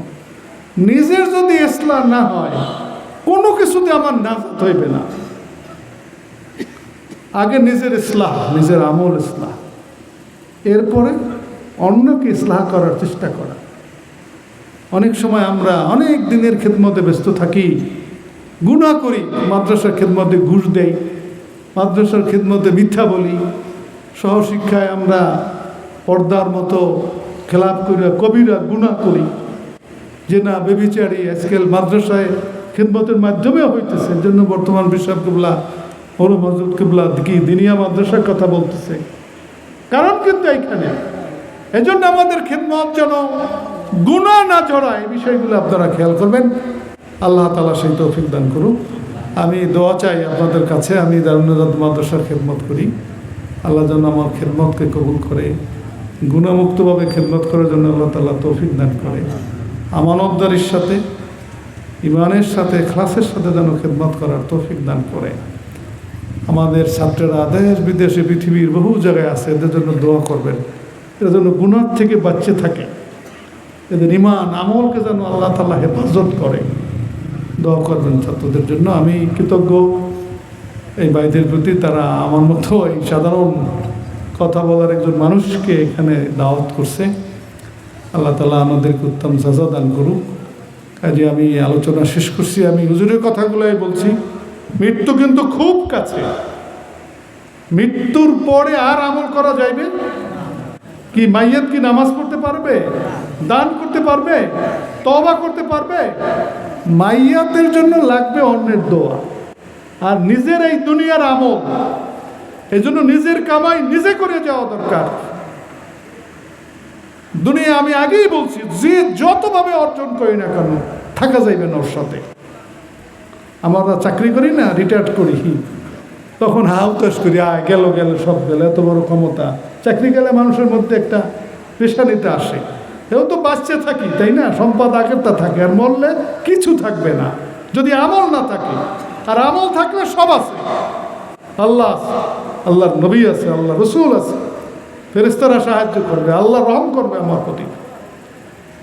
নিজের যদি ইসলাহ না হয় কোনো কিছুতে আমার নাজাত হইবে না। আগে নিজের ইসলাহ, নিজের আমল ইসলাহ, এরপরে অন্যকে ইসলাহ করার চেষ্টা করা। অনেক সময় আমরা অনেক দিনের খেদমতে ব্যস্ত থাকি, গুনাহ করি, মাদ্রাসার খেদমতে ঘুষ দেই, মাদ্রাসার খেদমতে মিথ্যা বলি, সহশিক্ষায় আমরা পর্দার মতো খেলাপ করি, কবিরা গুনাহ করি, যে না বেবিচারি আজকাল মাদ্রাসায় খেদমতের মাধ্যমে হইতেছে। এর জন্য বর্তমান বিশপ কিবলা, হরু মসজিদ কিবলা কি দিনিয়া মাদ্রাসার কথা বলতেছে, কারণ কিন্তু এইখানে। এজন্য আমাদের খেদমত যেন গুনাহ না জড়ায়, এই বিষয়গুলো আপনারা খেয়াল করবেন। আল্লাহ তাআলা সেই তৌফিক দান করুন। আমি দোয়া চাই আপনাদের কাছে। আমি দারুন নাজাত মাদ্রাসার খেদমত করি। আল্লাহ যেন আমার খেদমতকে কবুল করে, গুণামুক্তভাবে খেদমত করার জন্য আল্লাহ তাআলা তৌফিক দান করে। আমানতদারির সাথে, ইমানের সাথে, খ্লাসের সাথে যেন খেদমত করার তৌফিক দান করে। আমাদের ছাত্রেরা দেশ বিদেশে পৃথিবীর বহু জায়গায় আছে, এদের জন্য দোয়া করবেন। এদের জন্য গুনাহ থেকে বাঁচতে থাকে, এদের ইমান আমলকে যেন আল্লাহ তাআলা হেফাজত করে। দোয়া করবেন ছাত্রদের জন্য। আমি কৃতজ্ঞ এই ভাইদের প্রতি, তারা আমার মতো এই সাধারণ কথা বলার একজন মানুষকে এখানে দাওয়াত করছে। আল্লাহ তাআলা আমাদেরকে উত্তম সাজা দান করুক। কাজে আমি আলোচনা শেষ করছি। আমি হুজুরের কথাগুলোই বলছি, মৃত্যু কিন্তু খুব কাছে। মৃত্যুর পরে আর আমল করা যাইবে কি? মাইয়াত কি নামাজ পড়তে পারবে? দান করতে পারবে? তওবা করতে পারবে? মাইয়াতের জন্য লাগবে অন্যের দোয়া, আর নিজের এই দুনিয়ার আমল। এই জন্য নিজের কামাই নিজে করে যাওয়া দরকার। দুনিয়া আমি আগেই বলছি, যে যতভাবে অর্জন করি না কেন থাকা যাইবে না ওর সাথে। আমরা চাকরি করি না, রিটায়ার্ড করি, তখন হাউতাস করি, গেল সব গেল, এত বড় ক্ষমতা। চাকরি গেলে মানুষের মধ্যে একটা পেশানিতে আসে, এও তো বাঁচতে থাকি, তাই না? সম্পদ আগেরটা থাকে, আর মরলে কিছু থাকবে না যদি আমল না থাকে। আর আমল থাকলে সব আছে। আল্লাহ আছে, আল্লাহর নবী আছে, আল্লাহ রসুল আছে, ফেরেশতারা সাহায্য করবে, আল্লাহ রহম করবে আমার প্রতি।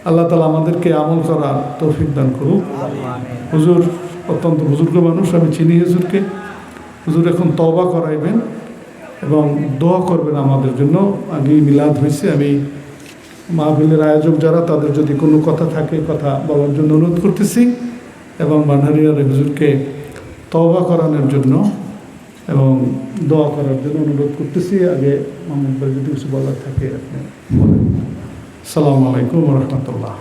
আল্লাহ তাআলা আমাদেরকে আমল করার তৌফিক দান করুক। হুজুর অত্যন্ত বুজুর্গ মানুষ, আমি চিনি হুজুরকে। হুজুর এখন তওবা করাইবেন এবং দোয়া করবেন আমাদের জন্য। আগেই মিলাদ হয়েছে। আমি মাহফিলের আয়োজক যারা, তাদের যদি কোনো কথা থাকে কথা বলার জন্য অনুরোধ করতেছি, এবং বানহারিয়ার হুজুরকে তওবা করানোর জন্য এবং দোয়া করার জন্য অনুরোধ করতেছি। আগে মোহাম্মদ ভাই যদি কিছু বলার থাকে আপনি বলেন। আসসালামু আলাইকুম ওয়া রাহমাতুল্লাহ।